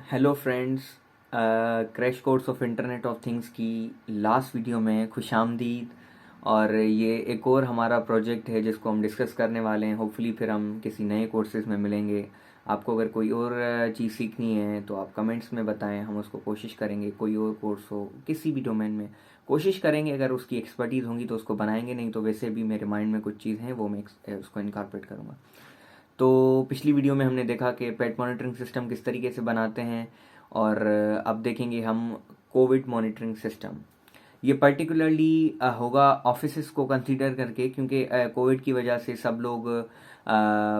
Hello friends. Crash course of internet of things की last video में खुशामदीद। और ये एक और हमारा प्रोजेक्ट है जिसको हम डिस्कस करने वाले हैं। होपफुली फिर हम किसी नए कोर्सेज में मिलेंगे। आपको अगर कोई और चीज़ सीखनी है तो आप कमेंट्स में बताएं, हम उसको कोशिश करेंगे। कोई और कोर्स हो किसी भी डोमेन में कोशिश करेंगे, अगर उसकी एक्सपर्टीज़ होंगी तो उसको बनाएंगे, नहीं तो वैसे भी मेरे माइंड में कुछ चीज़ हैं वो मैं उसको इनकॉर्पोरेट करूँगा। तो पिछली वीडियो में हमने देखा कि पेट मॉनिटरिंग सिस्टम किस तरीके से बनाते हैं, और अब देखेंगे हम कोविड मॉनिटरिंग सिस्टम। ये पर्टिकुलरली होगा ऑफिसेस को कंसीडर करके, क्योंकि कोविड की वजह से सब लोग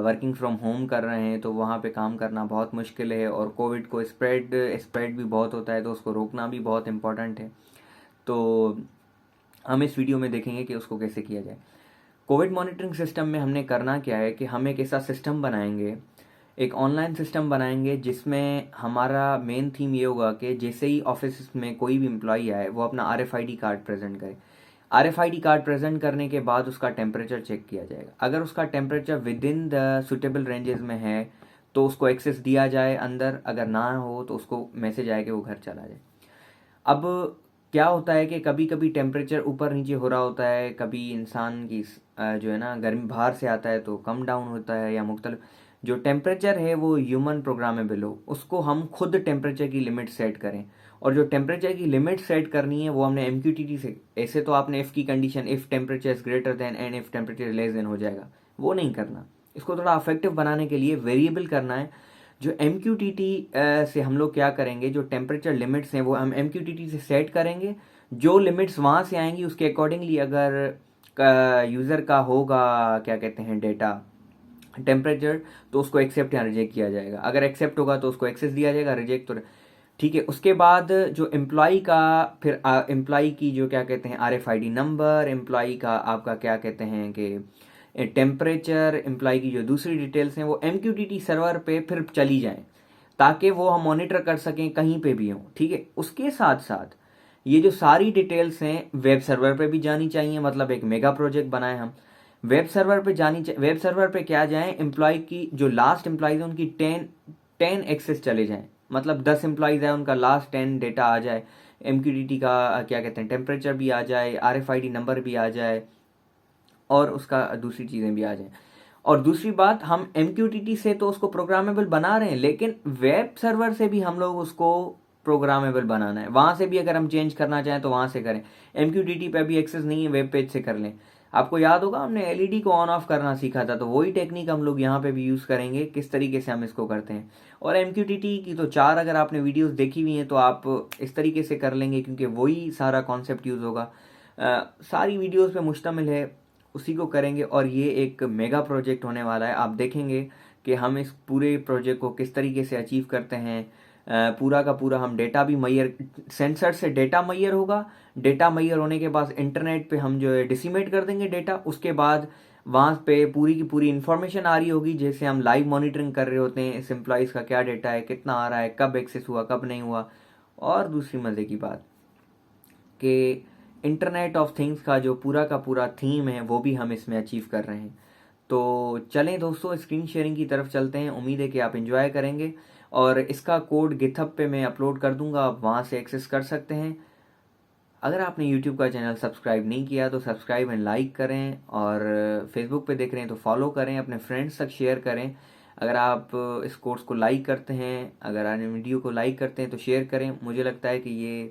वर्किंग फ्रॉम होम कर रहे हैं, तो वहाँ पे काम करना बहुत मुश्किल है। और कोविड को स्प्रेड भी बहुत होता है, तो उसको रोकना भी बहुत इम्पोर्टेंट है। तो हम इस वीडियो में देखेंगे कि उसको कैसे किया जाए। कोविड मॉनिटरिंग सिस्टम में हमने करना क्या है कि हम एक ऐसा सिस्टम बनाएंगे, एक ऑनलाइन सिस्टम बनाएंगे जिसमें हमारा मेन थीम ये होगा कि जैसे ही ऑफिस में कोई भी एम्प्लॉई आए वो अपना RFID कार्ड प्रेजेंट करे। RFID कार्ड प्रेजेंट करने के बाद उसका टेम्परेचर चेक किया जाएगा। अगर उसका temperature with in the suitable ranges में है तो उसको एक्सेस दिया जाए अंदर, अगर ना हो तो उसको मैसेज आए कि वो घर चला जाए। अब क्या होता है कि कभी कभी टेम्परेचर ऊपर नीचे हो रहा होता है, कभी इंसान की जो है ना गर्मी बाहर से आता है तो कम डाउन होता है, या मुख्तलिफ जो टेम्परेचर है वो ह्यूमन प्रोग्रामेबल हो, उसको हम खुद टेम्परेचर की लिमिट सेट करें। और जो टेम्परेचर की लिमिट सेट करनी है वो हमने MQTT से, ऐसे तो आपने इफ़ की condition if temperature is greater than and if temperature less than हो जाएगा, वो नहीं करना। इसको थोड़ा अफेक्टिव बनाने के लिए वेरिएबल करना है। जो MQTT से हम लोग क्या करेंगे, जो टेम्परेचर लिमिट्स हैं वो हम MQTT से सेट करेंगे। जो लिमिट्स वहाँ से आएंगी उसके अकॉर्डिंगली अगर यूज़र का होगा क्या कहते हैं डेटा टेम्परेचर, तो उसको एक्सेप्ट या रिजेक्ट किया जाएगा। अगर एक्सेप्ट होगा तो उसको एक्सेस दिया जाएगा, रिजेक्ट तो ठीक है। उसके बाद जो एम्प्लॉई का, फिर एम्प्लॉई की जो क्या कहते हैं RFID नंबर, एम्प्लॉई का आपका क्या कहते हैं कि टेम्परेचर, एम्प्लॉई की जो दूसरी डिटेल्स हैं वो MQTT सर्वर पे फिर चली जाएं, ताकि वो हम मॉनिटर कर सकें कहीं पे भी हों। ठीक है, उसके साथ साथ ये जो सारी डिटेल्स हैं वेब सर्वर पे भी जानी चाहिए। मतलब एक मेगा प्रोजेक्ट बनाए हम, वेब सर्वर पे वेब सर्वर पे क्या जाएं, एम्प्लॉय की जो लास्ट एम्प्लॉयज हैं उनकी 10 एक्सेस चले जाएं। मतलब 10 एम्प्लॉयज है, उनका लास्ट 10 डेटा आ जाए, MQTT का क्या कहते हैं टेम्परेचर भी आ जाए, RFID नंबर भी आ जाए, और उसका दूसरी चीज़ें भी आ जाएं। और दूसरी बात, हम MQTT से तो उसको प्रोग्रामेबल बना रहे हैं, लेकिन वेब सर्वर से भी हम लोग उसको प्रोग्रामेबल बनाना है। वहाँ से भी अगर हम चेंज करना चाहें तो वहाँ से करें। MQTT पे भी एक्सेस नहीं है, वेब पेज से कर लें। आपको याद होगा हमने LED को ऑन ऑफ करना सीखा था, तो वही टेक्निक हम लोग यहाँ पे भी यूज़ करेंगे, किस तरीके से हम इसको करते हैं। और MQTT की तो 4 अगर आपने वीडियोस देखी हुई हैं तो आप इस तरीके से कर लेंगे, क्योंकि वही सारा कॉन्सेप्ट यूज़ होगा। सारी वीडियोस पे मुश्तमिल है, उसी को करेंगे। और ये एक मेगा प्रोजेक्ट होने वाला है। आप देखेंगे कि हम इस पूरे प्रोजेक्ट को किस तरीके से अचीव करते हैं। पूरा का पूरा हम डेटा भी मैयर, सेंसर से डेटा मैयर होगा। डेटा मैयर होने के बाद इंटरनेट पे हम जो है डिसीमेट कर देंगे डेटा। उसके बाद वहाँ पे पूरी की पूरी इन्फॉर्मेशन आ रही होगी, जैसे हम लाइव मॉनिटरिंग कर रहे होते हैं, इस एम्प्लॉयज़ का क्या डेटा है, कितना आ रहा है, कब एक्सेस हुआ, कब नहीं हुआ। और दूसरी मज़े की बात कि इंटरनेट ऑफ थिंग्स का जो पूरा का पूरा थीम है वो भी हम इसमें अचीव कर रहे हैं। तो चलें दोस्तों, स्क्रीन शेयरिंग की तरफ चलते हैं। उम्मीद है कि आप एंजॉय करेंगे, और इसका कोड गिथअप पे मैं अपलोड कर दूंगा, आप वहाँ से एक्सेस कर सकते हैं। अगर आपने यूट्यूब का चैनल सब्सक्राइब नहीं किया तो सब्सक्राइब एंड लाइक करें, और फेसबुक पे देख रहे हैं तो फॉलो करें, अपने फ्रेंड्स तक शेयर करें। अगर आप इस कोर्स को लाइक करते हैं, अगर आप वीडियो को लाइक करते हैं तो शेयर करें। मुझे लगता है कि ये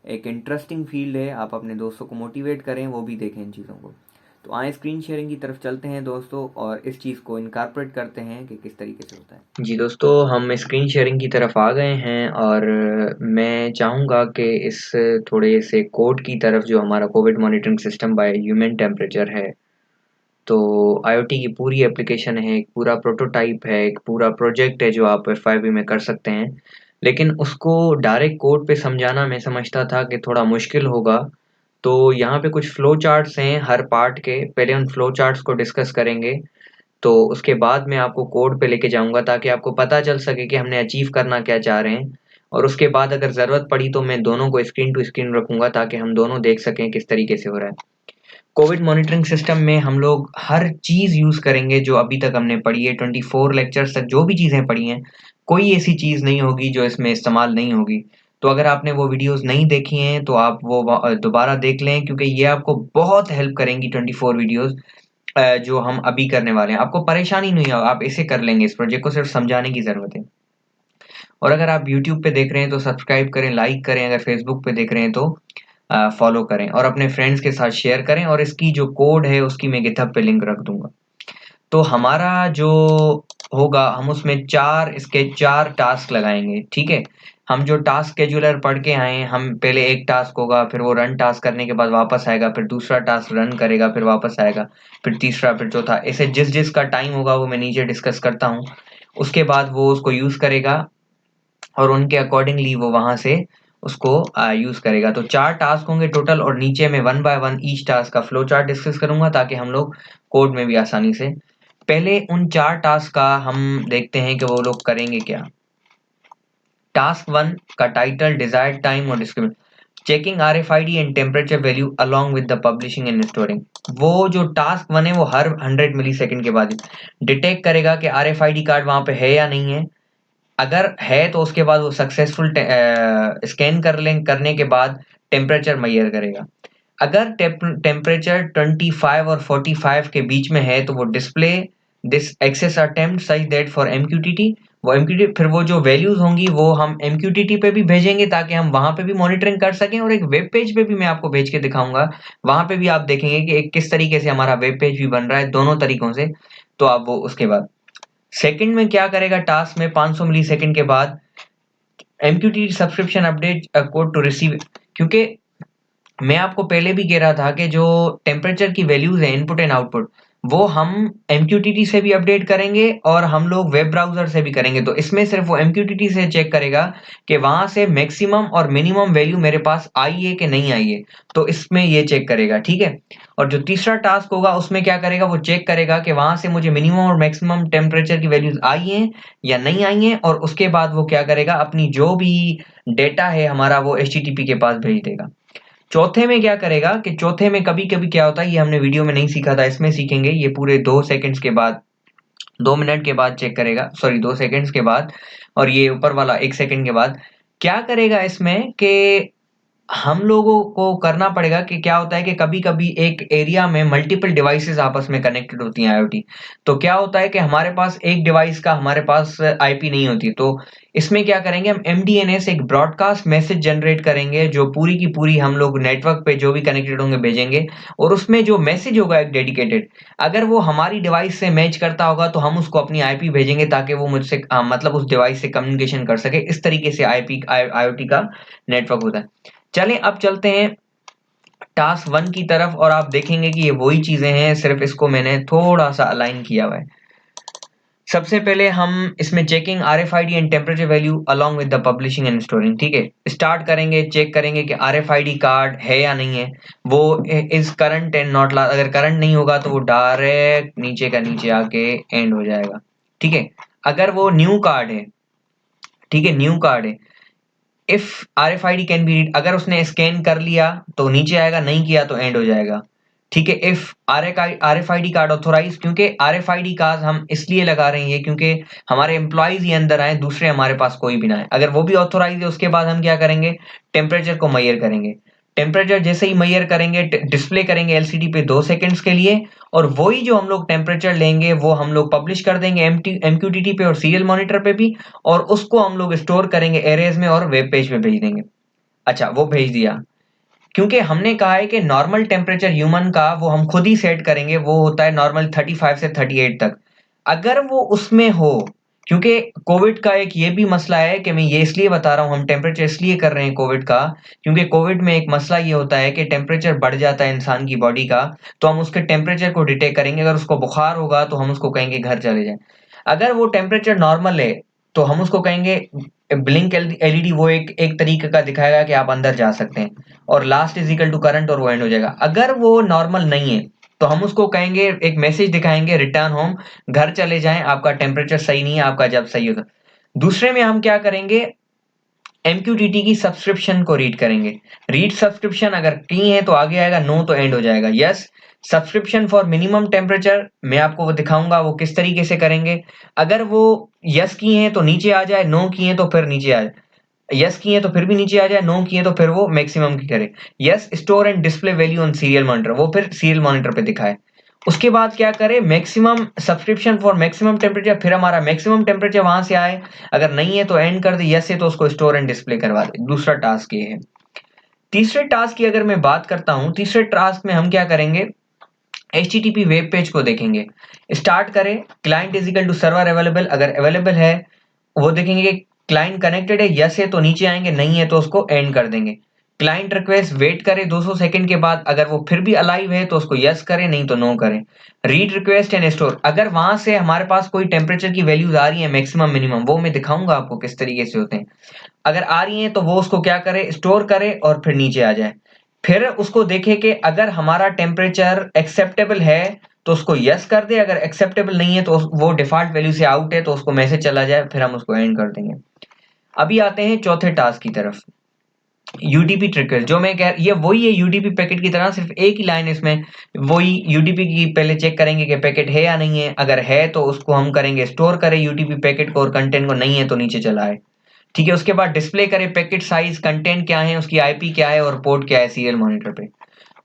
एक इंटरेस्टिंग फील्ड है, आप अपने दोस्तों को मोटिवेट करें, वो भी देखें इन चीज़ों को। तो आए स्क्रीन शेयरिंग की तरफ चलते हैं दोस्तों, और इस चीज़ को इनकॉर्पोरेट करते हैं कि किस तरीके से होता है। जी दोस्तों, हम स्क्रीन शेयरिंग की तरफ आ गए हैं, और मैं चाहूँगा कि इस थोड़े से कोड की तरफ, जो हमारा Covid monitoring system by human temperature है, तो IoT की पूरी एप्लीकेशन है, एक पूरा प्रोटोटाइप है, एक पूरा प्रोजेक्ट है जो आप FIB में कर सकते हैं। लेकिन उसको डायरेक्ट कोड पे समझाना मैं समझता था कि थोड़ा मुश्किल होगा। तो यहाँ पे कुछ फ्लो चार्ट्स हैं हर पार्ट के, पहले उन फ्लो चार्ट्स को डिस्कस करेंगे। तो उसके बाद मैं आपको कोड पे लेके जाऊँगा, ताकि आपको पता चल सके कि हमने अचीव करना क्या चाह रहे हैं। और उसके बाद अगर ज़रूरत पड़ी तो मैं दोनों को स्क्रीन टू स्क्रीन रखूँगा, ताकि हम दोनों देख सकें किस तरीके से हो रहा है। कोविड मॉनिटरिंग सिस्टम में हम लोग हर चीज़ यूज़ करेंगे जो अभी तक हमने पढ़ी है, 24 लेक्चर्स तक जो भी चीज़ें पढ़ी हैं, कोई ऐसी चीज़ नहीं होगी जो इसमें इस्तेमाल नहीं होगी। तो अगर आपने वो वीडियोज़ नहीं देखी हैं तो आप वो दोबारा देख लें, क्योंकि ये आपको बहुत हेल्प करेंगी 24 वीडियोज़ जो हम अभी करने वाले हैं। आपको परेशानी नहीं हो, आप इसे कर लेंगे, इस प्रोजेक्ट को सिर्फ समझाने की ज़रूरत है। और अगर आप यूट्यूब पे देख रहे हैं तो सब्सक्राइब करें, लाइक करें, अगर फेसबुक पे देख रहे हैं तो फॉलो करें और अपने फ्रेंड्स के साथ शेयर करें, और इसकी जो कोड है उसकी मैं गिटहब पे लिंक रख दूंगा। तो हमारा जो होगा, हम उसमें 4 टास्क लगाएंगे, ठीक है। हम जो टास्क शेड्यूलर पढ़ के आए हैं, हम पहले एक टास्क होगा, फिर वो रन टास्क करने के बाद वापस आएगा, फिर दूसरा टास्क रन करेगा, फिर वापस आएगा, फिर तीसरा, फिर चौथा, ऐसे जिस जिस का टाइम होगा वो मैं नीचे डिस्कस करता हूँ। उसके बाद वो उसको यूज करेगा और उनके अकॉर्डिंगली वो वहां से उसको यूज करेगा। तो 4 टास्क होंगे टोटल, और नीचे में 1 बाय 1 ईच टास्क का फ्लो चार्ट डिस्कस करूंगा ताकि हम लोग कोड में भी आसानी से। पहले उन 4 टास्क का हम देखते हैं कि वो लोग करेंगे क्या। टास्क 1 का टाइटल डिजायर्ड टाइम और description, checking RFID and temperature value along with the publishing and storing. वो जो टास्क 1 है वो हर 100 मिली सेकेंड के बाद डिटेक्ट करेगा कि RFID कार्ड वहां पे है या नहीं है। अगर है तो उसके बाद वो सक्सेसफुल स्कैन करने के बाद टेम्परेचर मेजर करेगा। अगर टेम्परेचर 25 और 45 के बीच में है तो वो display this access attempt such that for MQTT, वो MQTT फिर वो जो वैल्यूज होंगी वो हम MQTT पे भी भेजेंगे ताकि हम वहां पे भी मॉनिटरिंग कर सकें, और एक वेब पेज पे भी मैं आपको भेज के दिखाऊंगा। वहां पे भी आप देखेंगे कि एक किस तरीके से हमारा वेब पेज भी बन रहा है, दोनों तरीकों से। तो आप वो उसके बाद सेकंड में क्या करेगा, टास्क में 500 मिली सेकंड के बाद MQTT subscription update code to receive. क्योंकि मैं आपको पहले भी कह रहा था कि जो टेम्परेचर की वैल्यूज है, इनपुट एंड आउटपुट, वो हम MQTT से भी अपडेट करेंगे और हम लोग वेब ब्राउजर से भी करेंगे। तो इसमें सिर्फ वो MQTT से चेक करेगा कि वहां से मैक्सिमम और मिनिमम वैल्यू मेरे पास आई है कि नहीं आई है, तो इसमें ये चेक करेगा, ठीक है। और जो तीसरा टास्क होगा उसमें क्या करेगा, वो चेक करेगा कि वहां से मुझे मिनिमम और मैक्सिमम टेम्परेचर की वैल्यूज आई हैं या नहीं आई हैं, और उसके बाद वो क्या करेगा, अपनी जो भी डेटा है हमारा वो HTTP के पास भेज देगा। चौथे में क्या करेगा कि चौथे में कभी कभी क्या होता है, ये हमने वीडियो में नहीं सीखा था, इसमें सीखेंगे। ये पूरे 2 सेकंड्स के बाद, 2 मिनट के बाद चेक करेगा, सॉरी 2 सेकंड्स के बाद, और ये ऊपर वाला 1 सेकंड के बाद। क्या करेगा इसमें कि हम लोगों को करना पड़ेगा कि क्या होता है कि कभी-कभी एक एरिया में मल्टीपल डिवाइसेस आपस में कनेक्टेड होती हैं, IoT। तो क्या होता है कि हमारे पास एक डिवाइस का हमारे पास IP नहीं होती। तो इसमें क्या करेंगे, हम MDNS एक ब्रॉडकास्ट मैसेज जनरेट करेंगे जो पूरी की पूरी हम लोग नेटवर्क पे जो भी कनेक्टेड होंगे भेजेंगे, और उसमें जो मैसेज होगा एक डेडिकेटेड, अगर वो हमारी डिवाइस से मैच करता होगा तो हम उसको अपनी IP भेजेंगे ताकि वो मुझसे मतलब उस डिवाइस से कम्युनिकेशन कर सके। इस तरीके से IoT का नेटवर्क होता है। चलें अब चलते हैं टास्क 1 की तरफ, और आप देखेंगे कि ये वही चीजें हैं, सिर्फ इसको मैंने थोड़ा सा अलाइन किया हुआ है। सबसे पहले हम इसमें checking RFID and temperature value along with the publishing and storing, ठीक है। स्टार्ट करेंगे, चेक करेंगे कि RFID कार्ड है या नहीं है, वो is current and not last. अगर करंट नहीं होगा तो वो डायरेक्ट नीचे का नीचे आके एंड हो जाएगा, ठीक है। अगर वो न्यू कार्ड है, ठीक है, न्यू कार्ड है, if RFID can be read, अगर उसने स्कैन कर लिया तो नीचे आएगा, नहीं किया तो एंड हो जाएगा, ठीक है। इफ RFID कार्ड ऑथोराइज, क्योंकि RFID कार्ड हम इसलिए लगा रहे हैं क्योंकि हमारे एम्प्लॉयज ही अंदर आए, दूसरे हमारे पास कोई भी ना आए। अगर वो भी ऑथोराइज है उसके बाद हम क्या करेंगे, टेम्परेचर को मेजर करेंगे। टेम्परेचर जैसे ही मेजर करेंगे, डिस्प्ले करेंगे LCD पे 2 सेकंड्स के लिए, और वही जो हम लोग टेम्परेचर लेंगे वो हम लोग पब्लिश कर देंगे MQTT पे और सीरियल मॉनिटर पे भी, और उसको हम लोग स्टोर करेंगे एरेज में और वेब पेज पे भेज देंगे। अच्छा, वो भेज दिया, क्योंकि हमने कहा है कि नॉर्मल टेम्परेचर ह्यूमन का वो हम खुद ही सेट करेंगे, वो होता है नॉर्मल 35 से 38 तक। अगर वो उसमें हो, क्योंकि कोविड का एक ये भी मसला है कि मैं ये इसलिए बता रहा हूँ, हम टेम्परेचर इसलिए कर रहे हैं कोविड का, क्योंकि कोविड में एक मसला ये होता है कि टेम्परेचर बढ़ जाता है इंसान की बॉडी का, तो हम उसके टेम्परेचर को डिटेक्ट करेंगे। अगर उसको बुखार होगा तो हम उसको कहेंगे घर चले जाए। अगर वो टेम्परेचर नॉर्मल है तो हम उसको कहेंगे ब्लिंक LED, वो एक एक तरीके का दिखाएगा कि आप अंदर जा सकते हैं, और last is equal to current, और वो एंड हो जाएगा। अगर वो नॉर्मल नहीं है तो हम उसको कहेंगे, एक मैसेज दिखाएंगे, रिटर्न होम, घर चले जाएं, आपका टेम्परेचर सही नहीं है, आपका जब सही होगा। दूसरे में हम क्या करेंगे, MQTT की सब्सक्रिप्शन को रीड करेंगे। रीड सब्सक्रिप्शन अगर की है तो आगे आएगा, नो तो एंड हो जाएगा। Yes, subscription for minimum temperature मैं आपको वो दिखाऊंगा वो किस तरीके से करेंगे। अगर वो यस किए हैं तो नीचे आ जाए, नो किए तो फिर नीचे आ जाए, यस किए तो फिर भी नीचे आ जाए, नो किए तो फिर वो मैक्सिमम की करे। Yes store and display value on serial monitor, वो फिर सीरियल मॉनिटर पे दिखाए। उसके बाद क्या करे, maximum subscription for maximum temperature, फिर हमारा मैक्सिमम टेम्परेचर वहां से आए, अगर नहीं है तो एंड कर दे, यस है तो उसको स्टोर एंड डिस्प्ले करवा दे। दूसरा टास्क ये है। तीसरे टास्क की अगर मैं बात करता हूं, तीसरे टास्क में हम क्या करेंगे, HTTP वेब पेज को देखेंगे। स्टार्ट करें, client is equal to server available, अगर अवेलेबल है वो देखेंगे कि क्लाइंट कनेक्टेड है, यस है तो नीचे आएंगे, नहीं है तो उसको एंड कर देंगे। क्लाइंट रिक्वेस्ट वेट करें 200 सेकंड के बाद, अगर वो फिर भी अलाइव है तो उसको यस करें, नहीं तो नो करें। रीड रिक्वेस्ट एंड स्टोर, अगर वहां से हमारे पास कोई टेम्परेचर की वैल्यूज आ रही है मैक्सिमम मिनिमम, वो मैं दिखाऊंगा आपको किस तरीके से होते हैं। अगर आ रही है तो वो उसको क्या करे, स्टोर करे और फिर नीचे आ जाए। फिर उसको देखे कि अगर हमारा टेम्परेचर एक्सेप्टेबल है तो उसको यस कर दे, अगर एक्सेप्टेबल नहीं है तो वो डिफॉल्ट वैल्यू से आउट है तो उसको मैसेज चला जाए, फिर हम उसको एंड कर देंगे। अभी आते हैं चौथे टास्क की तरफ, यूडीपी ट्रिकर। जो मैं कह, ये वही है यूडीपी पैकेट की तरह, सिर्फ एक ही लाइन इसमें वही यूडीपी की पहले चेक करेंगे कि पैकेट है या नहीं है, अगर है तो उसको हम करेंगे स्टोर करें यूडीपी पैकेट को और कंटेंट को, नहीं है तो नीचे चला है। ठीक है, उसके बाद डिस्प्ले करें पैकेट साइज, कंटेंट क्या है, उसकी आईपी क्या है और पोर्ट क्या है सीरियल मॉनिटर पे।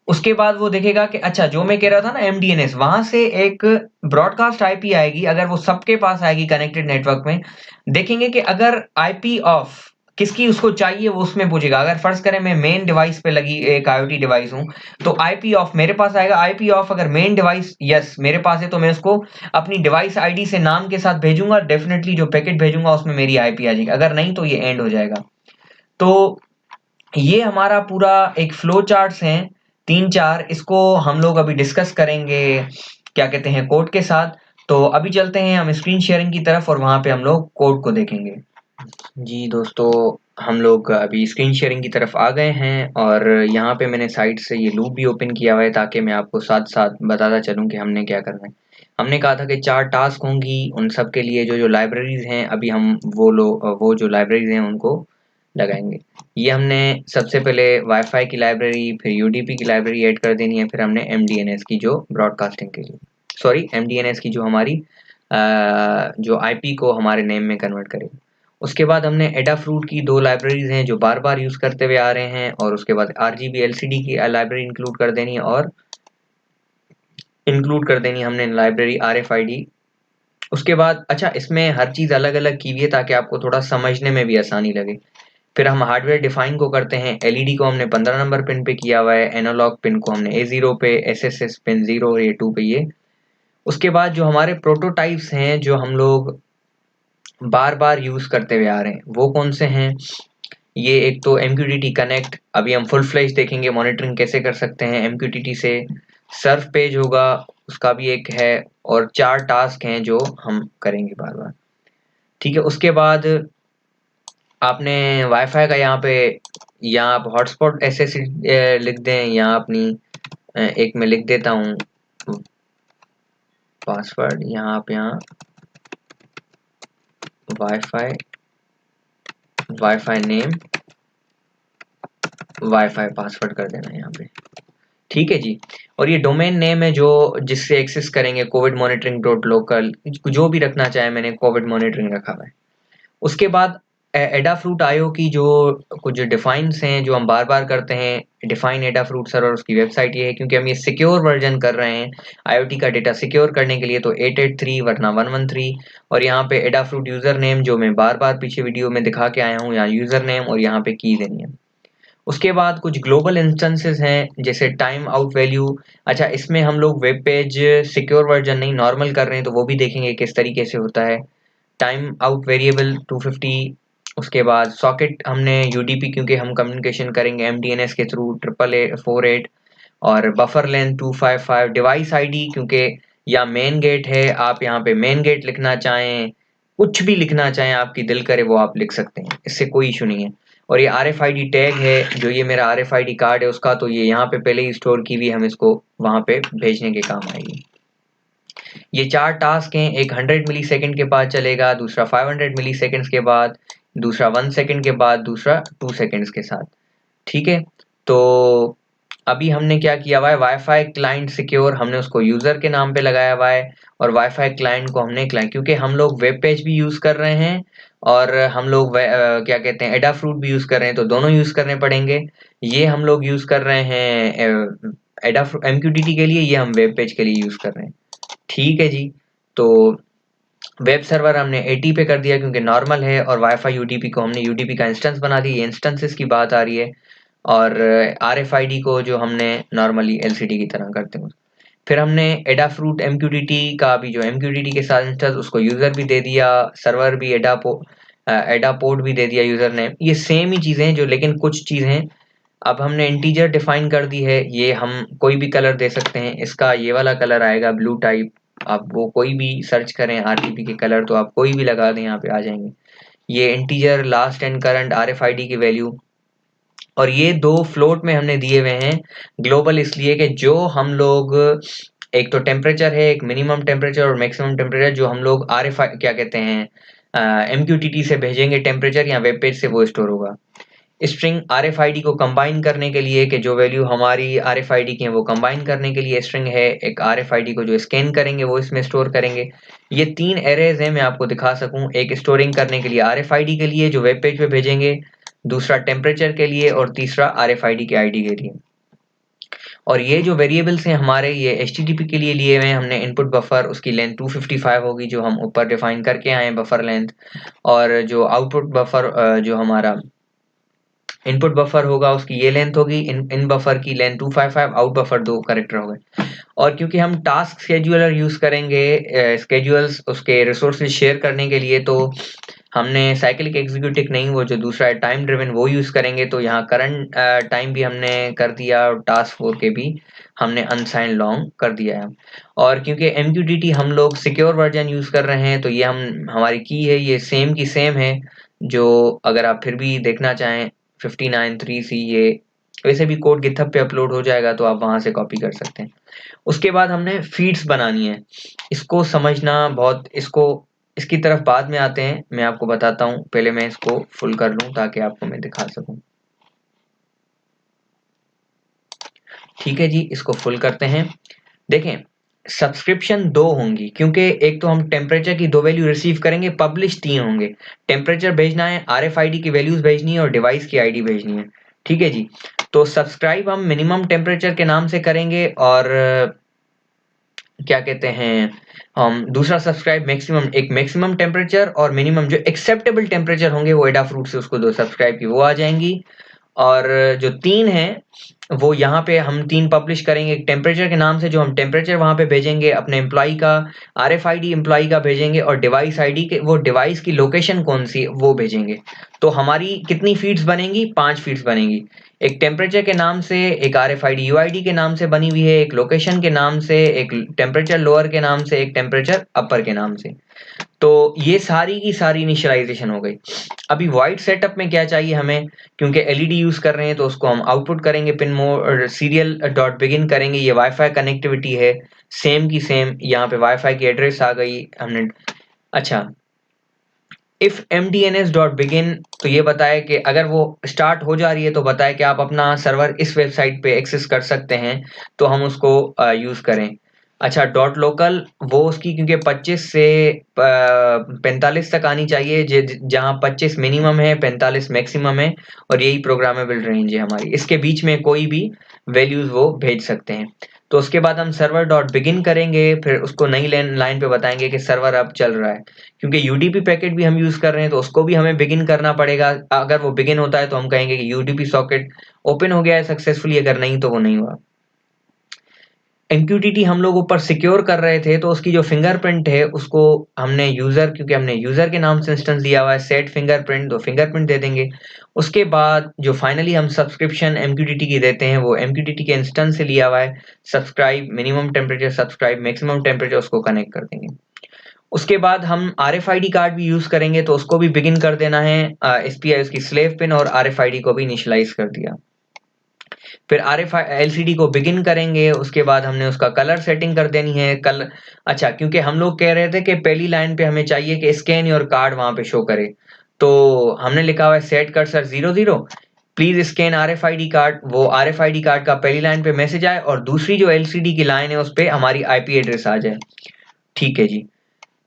उसके बाद वो देखेगा कि अच्छा जो मैं कह रहा था ना एमडीएनएस, वहां से एक ब्रॉडकास्ट आईपी आएगी, अगर वो सबके पास आएगी कनेक्टेड नेटवर्क में, देखेंगे कि अगर आईपी ऑफ किसकी उसको चाहिए वो उसमें पूछेगा। अगर फर्ज करें मैं मेन डिवाइस पे लगी एक आईओटी डिवाइस हूं तो आईपी ऑफ मेरे पास आएगा, आईपी ऑफ अगर मेन डिवाइस यस मेरे पास है तो मैं उसको अपनी डिवाइस आईडी से नाम के साथ भेजूंगा, डेफिनेटली जो पैकेट भेजूंगा उसमें मेरी आईपी आ जाएगी, अगर नहीं तो ये एंड हो जाएगा। तो ये हमारा पूरा एक फ्लो चार्ट्स हैं 3-4, इसको हम लोग अभी डिस्कस करेंगे क्या कहते हैं कोड के साथ। तो अभी चलते हैं हम स्क्रीन शेयरिंग की तरफ और वहां पे हम लोग कोड को देखेंगे। जी दोस्तों, हम लोग अभी स्क्रीन शेयरिंग की तरफ आ गए हैं और यहाँ पे मैंने साइड से ये लूप भी ओपन किया हुआ है ताकि मैं आपको साथ साथ बताता चलूँ कि हमने क्या करना है। हमने कहा था कि 4 टास्क होंगी, उन सब के लिए जो जो लाइब्रेरीज हैं अभी हम वो जो लाइब्रेरीज हैं उनको लगाएंगे। ये हमने सबसे पहले वाईफाई की लाइब्रेरी, फिर यूडीपी की लाइब्रेरी ऐड कर देनी है, फिर हमने एमडीएनएस की जो ब्रॉडकास्टिंग के लिए, सॉरी एमडीएनएस की जो हमारी जो आईपी को हमारे नेम में कन्वर्ट करेगी। उसके बाद हमने एडाफ्रूट की 2 लाइब्रेरीज हैं जो बार बार यूज करते हुए आ रहे हैं, और उसके बाद आरजीबी एलसीडी की लाइब्रेरी इंक्लूड कर देनी है, और इंक्लूड कर देनी हमने लाइब्रेरी आरएफआईडी। उसके बाद अच्छा इसमें हर चीज अलग अलग की हुई है ताकि आपको थोड़ा समझने में भी आसानी लगे। फिर हम हार्डवेयर डिफाइन को करते हैं, एलईडी को हमने 15 नंबर पिन पे किया हुआ है, एनालॉग पिन को हमने A0 पे, एसएसएस पिन 0 और A2 पे ये। उसके बाद जो हमारे प्रोटोटाइप्स हैं जो हम लोग बार बार यूज करते हुए आ रहे हैं वो कौन से हैं, ये एक तो MQTT कनेक्ट, अभी हम फुल फ्लेज देखेंगे मॉनिटरिंग कैसे कर सकते हैं MQTT से। सर्फ पेज होगा, उसका भी एक है, और 4 टास्क हैं जो हम करेंगे बार बार। ठीक है, उसके बाद आपने वाईफाई का यहाँ पे, यहाँ आप हॉटस्पॉट ऐसे लिख दें, यहाँ अपनी एक मैं लिख देता हूँ पासवर्ड, यहाँ आप यहाँ wifi, wifi name, wifi password कर देना यहाँ पे। ठीक है जी, और ये डोमेन नेम है जो जिससे एक्सेस करेंगे कोविड मॉनिटरिंग डॉट लोकल, जो भी रखना चाहे, मैंने कोविड मॉनिटरिंग रखा हुआ है। उसके बाद एडाफ्रूट आईओ की जो कुछ डिफाइंस हैं जो हम बार बार करते हैं, डिफाइन एडाफ्रूट सर्वर, उसकी वेबसाइट ये है क्योंकि हम ये सिक्योर वर्जन कर रहे हैं आईओटी का डेटा सिक्योर करने के लिए, तो 883 वरना 113। और यहाँ पे एडाफ्रूट यूजर नेम जो मैं बार बार पीछे वीडियो में दिखा के आया हूँ, यहाँ यूजर नेम और यहाँ पे की देनी है। उसके बाद कुछ ग्लोबल इंस्टेंसेस हैं जैसे टाइम आउट वैल्यू। अच्छा इसमें हम लोग वेब पेज सिक्योर वर्जन नहीं नॉर्मल कर रहे हैं तो वो भी देखेंगे किस तरीके से होता है। Time out variable 250। उसके बाद सॉकेट हमने यूडीपी क्योंकि हम कम्युनिकेशन करेंगे एमडीएनएस के थ्रू 88848, और बफर लेंथ 255। डिवाइस आईडी क्योंकि या मेन गेट है, आप यहाँ पे मेन गेट लिखना चाहें, कुछ भी लिखना चाहें आपकी दिल करे वो आप लिख सकते हैं, इससे कोई इशू नहीं है। और ये RFID टैग है, जो ये मेरा RFID कार्ड है उसका, तो ये यहाँ पे पहले ही स्टोर की हुई, हम इसको वहां पे भेजने के काम आएगी। ये 4 टास्क हैं, एक 100 मिली सेकेंड के बाद चलेगा, दूसरा 500 मिली सेकेंड्स के बाद, दूसरा 1 सेकेंड के बाद, दूसरा 2 सेकेंड्स के साथ। ठीक है, तो अभी हमने क्या किया हुआ है, वाईफाई क्लाइंट सिक्योर हमने उसको यूजर के नाम पे लगाया हुआ है, और वाईफाई क्लाइंट को हमने क्लाइंट, क्योंकि हम लोग वेब पेज भी यूज कर रहे हैं और हम लोग क्या कहते हैं एडाफ्रूट भी यूज कर रहे हैं, तो दोनों यूज करने पड़ेंगे। ये हम लोग यूज कर रहे हैं एडाफ्रूट MQTT के लिए, ये हम वेब पेज के लिए यूज कर रहे हैं। ठीक है जी। तो वेब सर्वर हमने 80 पे कर दिया क्योंकि नॉर्मल है, और वाईफाई यूडीपी को हमने यूडीपी का इंस्टेंस बना दी, ये इंस्टेंसेस की बात आ रही है। और RFID को जो हमने नॉर्मली LCD की तरह करते हैं। फिर हमने एडाफ्रूट MQTT का भी, जो MQTT के साथ इंस्टेंस, उसको यूजर भी दे दिया, सर्वर भी एडापोर्ट भी दे दिया यूजर ने। ये सेम ही चीजें हैं जो, लेकिन कुछ चीजें अब हमने इंटीजर डिफाइन कर दी है। ये हम कोई भी कलर दे सकते हैं, इसका ये वाला कलर आएगा ब्लू टाइप, आप वो कोई भी सर्च करें RGB के कलर तो आप कोई भी लगा दें, यहाँ पे आ जाएंगे। ये integer, last and current, RFID की वैल्यू, और ये दो फ्लोट में हमने दिए हुए हैं। ग्लोबल इसलिए कि जो हम लोग, एक तो टेम्परेचर है, एक मिनिमम टेम्परेचर और मैक्सिमम टेम्परेचर, जो हम लोग RFID क्या कहते हैं MQTT से भेजेंगे टेम्परेचर या वेब पेज से, वो स्टोर होगा। स्ट्रिंग RFID को कंबाइन करने के लिए, कि जो वैल्यू हमारी RFID की है वो कंबाइन करने के लिए स्ट्रिंग है। एक RFID को जो स्कैन करेंगे वो इसमें स्टोर करेंगे। ये 3 एरेज हैं, मैं आपको दिखा सकूं। एक स्टोरिंग करने के लिए RFID के लिए जो वेब पेज पे भेजेंगे, दूसरा टेम्परेचर के लिए, और तीसरा RFID के ID के लिए। और ये जो वेरिएबल्स हैं हमारे, ये HTTP के लिए लिए हुए हैं हमने। इनपुट बफर, उसकी लेंथ 255 होगी जो हम ऊपर डिफाइन करके आए हैं, बफर लेंथ। और जो आउटपुट बफर, जो हमारा इनपुट बफर होगा, उसकी ये लेंथ होगी। इन बफर की लेंथ 255, आउट बफर 2 कैरेक्टर हो गए। और क्योंकि हम टास्क शेड्यूलर यूज करेंगे स्केड्यूल्स उसके रिसोर्सेज शेयर करने के लिए, तो हमने साइक्लिक एग्जीक्यूटिव नहीं, वो जो दूसरा है टाइम ड्रिवन, वो यूज करेंगे। तो यहाँ करंट टाइम भी हमने कर दिया, और टास्क 4 के भी हमने अनसाइन लॉन्ग कर दिया है। और क्योंकि MQTT हम लोग सिक्योर वर्जन यूज कर रहे हैं, तो ये हम हमारी की है, ये सेम की सेम है। जो अगर आप फिर भी देखना चाहें 593C, ये वैसे भी कोड गिथहब पे अपलोड हो जाएगा, तो आप वहां से कॉपी कर सकते हैं। उसके बाद हमने फीड्स बनानी है। इसको समझना बहुत, इसको इसकी तरफ बाद में आते हैं, मैं आपको बताता हूँ। पहले मैं इसको फुल कर लूं ताकि आपको मैं दिखा सकूं। ठीक है जी, इसको फुल करते हैं। देखें, सब्सक्रिप्शन 2 होंगी, क्योंकि एक तो हम टेम्परेचर की 2 वैल्यू रिसीव करेंगे, पब्लिश 3 होंगे। टेम्परेचर भेजना है, RFID की वैल्यूज भेजनी है, और डिवाइस की ID भेजनी है। ठीक है जी। तो सब्सक्राइब हम मिनिमम टेम्परेचर के नाम से करेंगे, और क्या कहते हैं, हम दूसरा सब्सक्राइब मैक्सिमम, एक मैक्सिमम टेम्परेचर और मिनिमम जो एक्सेप्टेबल टेम्परेचर होंगे, वो एडाफ्रूट से उसको 2 सब्सक्राइब की वो आ जाएंगी। और जो 3 है, वो यहाँ पे हम 3 पब्लिश करेंगे। एक टेम्परेचर के नाम से, जो हम टेम्परेचर वहां पे भेजेंगे अपने एम्प्लॉय का, RFID एम्प्लॉय का भेजेंगे, और डिवाइस ID के, वो डिवाइस की लोकेशन कौन सी वो भेजेंगे। तो हमारी कितनी फीड्स बनेंगी, 5 फीड्स बनेंगी। एक टेम्परेचर के नाम से, एक RFID UID के नाम से बनी हुई है, एक लोकेशन के नाम से, एक टेम्परेचर लोअर के नाम से, एक टेम्परेचर अपर के नाम से। तो ये सारी की सारी इनिशियलाइजेशन हो गई। अभी वाइड सेटअप में क्या चाहिए हमें, क्योंकि LED यूज कर रहे हैं, तो उसको हम आउटपुट करेंगे pin mode serial dot begin करेंगे। ये वाईफाई कनेक्टिविटी है, सेम की सेम। यहाँ पे वाईफाई की एड्रेस आ गई हमने। अच्छा, इफ mdns डॉट बिगिन, तो ये बताए कि अगर वो स्टार्ट हो जा रही है तो बताए कि आप अपना सर्वर इस वेबसाइट पे एक्सेस कर सकते हैं, तो हम उसको यूज करें। अच्छा, डॉट लोकल, वो उसकी क्योंकि 25 से 45 तक आनी चाहिए, जहां 25 मिनिमम है, 45 मैक्सिमम है, और यही प्रोग्रामेबल रेंज है हमारी। इसके बीच में कोई भी वैल्यूज वो भेज सकते हैं। तो उसके बाद हम सर्वर डॉट बिगिन करेंगे, फिर उसको नई लाइन पे बताएंगे कि सर्वर अब चल रहा है। क्योंकि यूडीपी पैकेट भी हम यूज कर रहे हैं, तो उसको भी हमें बिगिन करना पड़ेगा। अगर वो बिगिन होता है तो हम कहेंगे कि यूडीपी सॉकेट ओपन हो गया है सक्सेसफुली, अगर नहीं तो वो नहीं हुआ। MQTT हम लोग ऊपर सिक्योर कर रहे थे, तो उसकी जो फिंगरप्रिंट है उसको हमने यूजर, क्योंकि हमने यूजर के नाम से इंस्टेंस दिया हुआ है, सेट फिंगरप्रिंट, तो फिंगरप्रिंट दे देंगे। उसके बाद जो फाइनली हम सब्सक्रिप्शन MQTT की देते हैं, वो MQTT के इंस्टेंस से लिया हुआ है। Subscribe minimum temperature, subscribe maximum temperature, उसको कनेक्ट कर देंगे। उसके बाद हम RFID कार्ड भी यूज करेंगे, तो उसको भी बिगिन कर देना है। SPI उसकी स्लेव पिन, और RFID को भी इनिशियलाइज कर दिया। फिर LCD को बिगिन करेंगे, उसके बाद हमने उसका कलर सेटिंग कर देनी है। अच्छा, क्योंकि हम लोग कह रहे थे कि पहली लाइन पे हमें चाहिए कि स्कैन योर कार्ड वहां पे शो करे, तो हमने लिखा हुआ है set cursor 00। Please scan RFID card, वो RFID कार्ड का पहली लाइन पे मैसेज आए और दूसरी जो LCD की लाइन है उस पे हमारी IP एड्रेस आ जाए। ठीक है जी।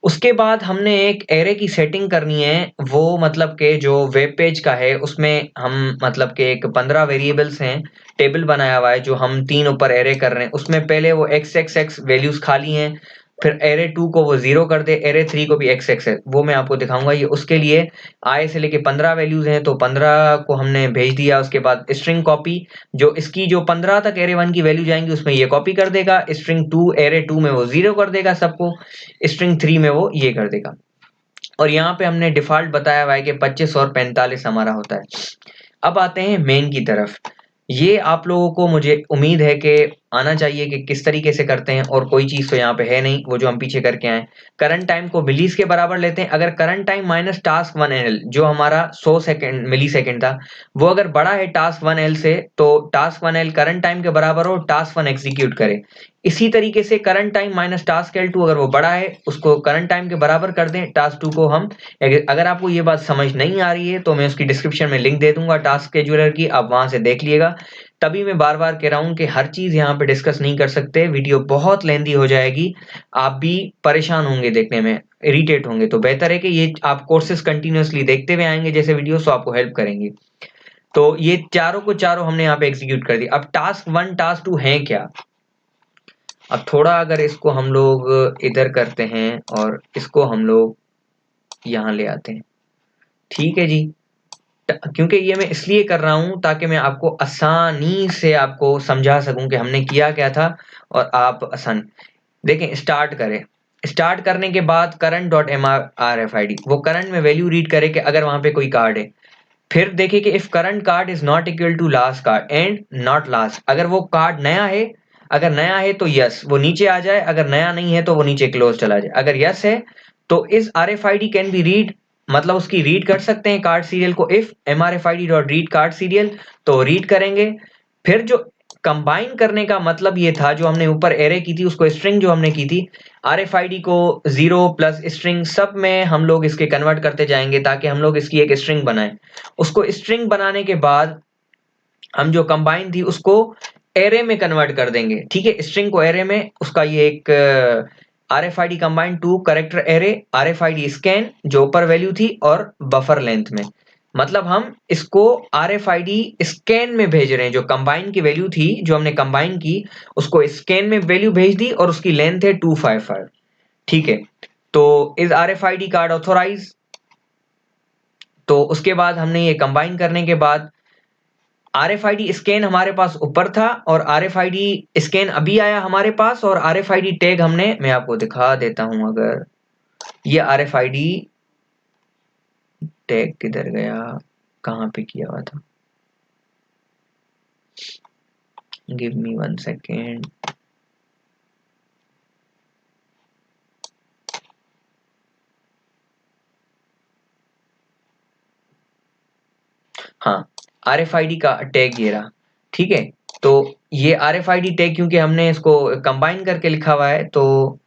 उसके बाद हमने एक एरे की सेटिंग करनी है, वो मतलब के जो वेब पेज का है उसमें हम मतलब के एक 15 वेरिएबल्स हैं, टेबल बनाया हुआ है जो हम 3 ऊपर एरे कर रहे हैं। उसमें पहले वो XXX वैल्यूज खाली हैं, फिर एरे 2 को वो 0 कर दे, एरे 3 को भी XX है, वो मैं आपको दिखाऊंगा। ये उसके लिए आए से लेके 15 वैल्यूज हैं, तो 15 को हमने भेज दिया। उसके बाद स्ट्रिंग कॉपी, जो इसकी जो 15 तक एरे 1 की वैल्यू जाएंगी उसमें ये कॉपी कर देगा, स्ट्रिंग 2 एरे 2 में वो 0 कर देगा सबको, स्ट्रिंग 3 में वो ये कर देगा। और यहाँ पे हमने डिफॉल्ट बताया हुआ है कि 25 और 45 हमारा होता है। अब आते हैं मेन की तरफ। ये आप लोगों को मुझे उम्मीद है कि आना चाहिए कि किस तरीके से करते हैं, और कोई चीज तो यहाँ पे है नहीं, वो जो हम पीछे करके आए। करंट टाइम को मिलीज के बराबर लेते हैं। अगर current time minus task 1L, जो हमारा 100 सेकंड मिली सेकंड था, वो अगर बड़ा है टास्क 1L से, तो टास्क 1L करंट टाइम के बराबर हो, टास्क 1 एग्जीक्यूट करे। इसी तरीके से current time minus task L2 अगर वो बड़ा है, उसको करंट टाइम के बराबर कर दें, टास्क 2 को हम। अगर आपको ये बात समझ नहीं आ रही है तो मैं उसकी डिस्क्रिप्शन में लिंक दे दूंगा टास्क शेड्यूलर की, आप वहां से देख लिएगा। तभी मैं बार बार कह रहा हूं कि हर चीज यहाँ पे डिस्कस नहीं कर सकते, वीडियो बहुत लेंदी हो जाएगी, आप भी परेशान होंगे देखने में, इरिटेट होंगे। तो बेहतर है कि ये आप कोर्सेज कंटिन्यूअसली देखते हुए आएंगे जैसे वीडियो, तो आपको हेल्प करेंगे। तो ये चारों को चारों हमने यहाँ पे एग्जीक्यूट कर दिया। अब टास्क 1 टास्क 2 है क्या? अब थोड़ा अगर इसको हम लोग इधर करते हैं और इसको हम लोग यहाँ ले आते हैं। ठीक है जी। क्योंकि ये मैं इसलिए कर रहा हूं ताकि मैं आपको आसानी से आपको समझा सकूं कि हमने किया क्या था, और आप आसान देखें। स्टार्ट करें। स्टार्ट करने के बाद करंट डॉट RFID, वो करंट में वैल्यू रीड करे कि अगर वहां पे कोई कार्ड है। फिर देखिए कि if current card is not equal to last card and not last, अगर वो कार्ड नया है, अगर नया है तो यस वो नीचे आ जाए, अगर नया नहीं है तो वो नीचे क्लोज चला जाए। अगर यस है तो इस RFID कैन बी रीड, मतलब उसकी रीड कर सकते हैं कार्ड सीरियल को। If MRFID dot read card serial, तो रीड करेंगे। फिर जो कंबाइन करने का मतलब ये था, जो हमने ऊपर एरे की थी उसको स्ट्रिंग जो हमने की थी, RFID को 0 प्लस स्ट्रिंग सब में हम लोग इसके कन्वर्ट करते जाएंगे ताकि हम लोग इसकी एक स्ट्रिंग बनाएं। उसको स्ट्रिंग बनाने के बाद हम जो कंबाइन थी उसको एरे में कन्वर्ट कर देंगे। ठीक है, स्ट्रिंग को एरे में, उसका ये एक RFID combine to character array, RFID scan जो ऊपर वैल्यू थी, और बफर लेंथ में। मतलब हम इसको RFID स्कैन में भेज रहे हैं, जो कंबाइन की वैल्यू थी जो हमने कंबाइन की उसको स्कैन में वैल्यू भेज दी, और उसकी लेंथ है 255। ठीक है, तो इज RFID कार्ड ऑथोराइज। तो उसके बाद हमने ये कंबाइन करने के बाद RFID स्कैन हमारे पास ऊपर था, और RFID स्कैन अभी आया हमारे पास, और RFID टैग हमने, मैं आपको दिखा देता हूं, अगर ये RFID टैग किधर गया, कहाँ पे किया हुआ था, गिव मी 1 सेकेंड। हाँ, RFID का टैग ये रहा। ठीक है, तो ये RFID टैग क्योंकि हमने इसको कंबाइन करके लिखा हुआ है, तो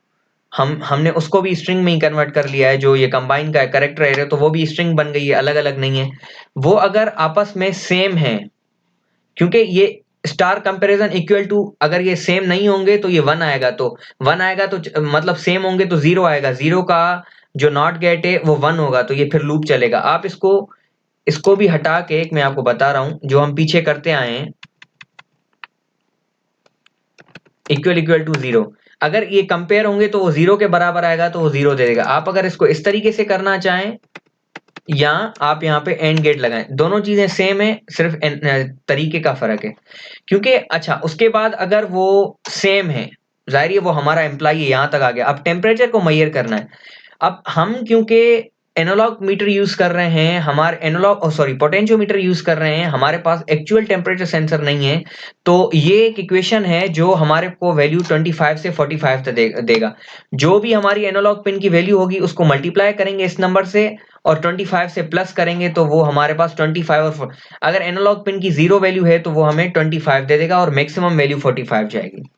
हमने उसको भी स्ट्रिंग में ही कन्वर्ट कर लिया है। जो ये कंबाइन का करेक्टर एरे, तो वो भी स्ट्रिंग बन गई है, अलग अलग नहीं है। वो अगर आपस में सेम है, क्योंकि ये स्टार कंपैरिजन इक्वल टू, अगर ये सेम नहीं होंगे तो ये 1 आएगा, तो 1 आएगा तो मतलब सेम होंगे तो 0 आएगा, 0 का जो नॉट गेट है वो 1 होगा, तो ये फिर लूप चलेगा। आप इसको इसको भी हटा के, एक मैं आपको बता रहा हूं जो हम पीछे करते आए हैं, इक्वल इक्वल टू 0, अगर ये कंपेयर होंगे तो वो 0 के बराबर आएगा, तो वो 0 दे देगा। आप अगर इसको इस तरीके से करना चाहें, या आप यहाँ पे एंड गेट लगाएं, दोनों चीजें सेम है, सिर्फ तरीके का फर्क है। क्योंकि अच्छा, उसके बाद अगर वो सेम है, जाहिर है वो हमारा एम्प्लॉई यहां तक आ गया। अब टेम्परेचर को मेजर करना है। अब हम क्योंकि एनालॉग मीटर यूज कर रहे हैं, हमारे एनालॉग सॉरी पोटेंशियोमीटर यूज कर रहे हैं, हमारे पास एक्चुअल टेम्परेचर सेंसर नहीं है, तो ये एक इक्वेशन है जो हमारे को वैल्यू 25 से 45 तक देगा। जो भी हमारी एनालॉग पिन की वैल्यू होगी उसको मल्टीप्लाई करेंगे इस नंबर से, और 25 से प्लस करेंगे तो वो हमारे पास 25 और अगर एनालॉग पिन की 0 वैल्यू है तो वो हमें 25 दे देगा, और मैक्सिमम वैल्यू 45 जाएगी।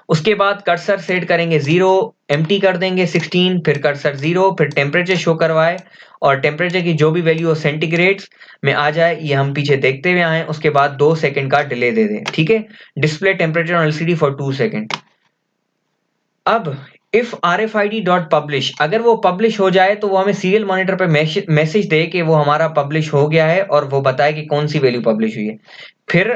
उसके बाद कर्सर सेट करेंगे 0, एम्प्टी कर देंगे 16, फिर कर्सर 0, फिर टेम्परेचर शो करवाए और टेम्परेचर की जो भी वैल्यू हो सेंटीग्रेड्स में आ जाए, ये हम पीछे देखते हुए आए। उसके बाद 2 सेकंड का डिले दे दें, ठीक है। Display temperature on LCD for 2 second. अब इफ rfid.publish अगर वो पब्लिश हो जाए तो वो हमें सीरियल मॉनिटर पे मैसेज दे कि वो हमारा पब्लिश हो गया है और वो बताए कि कौन सी वैल्यू पब्लिश हुई है। फिर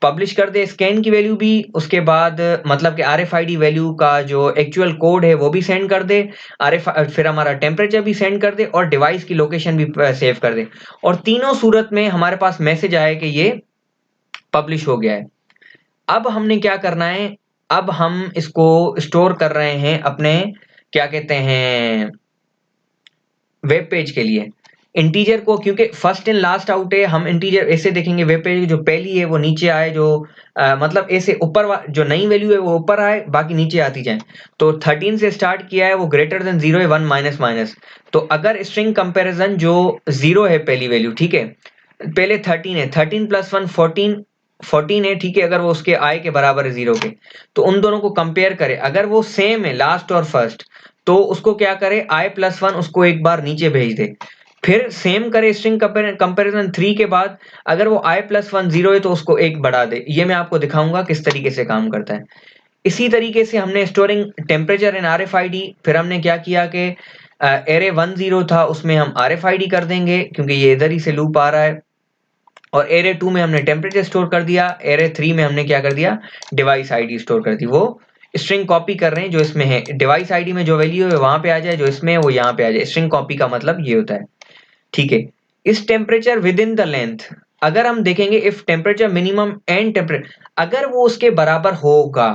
पब्लिश कर दे स्कैन की वैल्यू भी, उसके बाद मतलब कि RFID वैल्यू का जो एक्चुअल कोड है वो भी सेंड कर दे, फिर हमारा टेम्परेचर भी सेंड कर दे और डिवाइस की लोकेशन भी सेव कर दे। और तीनों सूरत में हमारे पास मैसेज आए कि ये पब्लिश हो गया है। अब हमने क्या करना है, अब हम इसको स्टोर कर रहे हैं अपने क्या कहते हैं वेब पेज के लिए इंटीजर को, क्योंकि फर्स्ट इन लास्ट आउट है। हम इंटीजर ऐसे देखेंगे वेब पेज जो पहली है वो नीचे आए, जो मतलब ऐसे ऊपर जो नई वैल्यू है वो ऊपर आए, बाकी नीचे आती जाए। तो 13 से स्टार्ट किया है, वो ग्रेटर देन 0 है, 1 माइनस माइनस। तो अगर स्ट्रिंग कंपैरिजन जो 0 है पहली वैल्यू, ठीक है, पहले 13 है, 13 प्लस 1 14, 14 है, ठीक है। अगर वो उसके आई के बराबर है 0 के, तो उन दोनों को कंपेयर करे, अगर वो सेम है लास्ट और फर्स्ट, तो उसको क्या करे, आई प्लस 1 उसको एक बार नीचे भेज दे। फिर सेम करे स्ट्रिंग कंपैरिजन 3 के बाद, अगर वो आई प्लस 1 0 है तो उसको एक बढ़ा दे। ये मैं आपको दिखाऊंगा किस तरीके से काम करता है। इसी तरीके से हमने स्टोरिंग टेम्परेचर इन RFID, फिर हमने क्या किया कि एरे 10 था उसमें हम RFID कर देंगे क्योंकि ये इधर ही से लूप आ रहा है। और एरे 2 में हमने टेम्परेचर स्टोर कर दिया, एरे 3 में हमने क्या कर दिया, डिवाइस आईडी स्टोर कर दी। वो स्ट्रिंग कॉपी कर रहे हैं जो इसमें है, डिवाइस आईडी में जो वैल्यू है वहां पे आ जाए, जो इसमें है वो यहाँ पे आ जाए। स्ट्रिंग कॉपी का मतलब ये होता है, ठीक है। इस temperature with in the length, अगर हम देखेंगे if temperature minimum and temperature, अगर वो उसके बराबर होगा,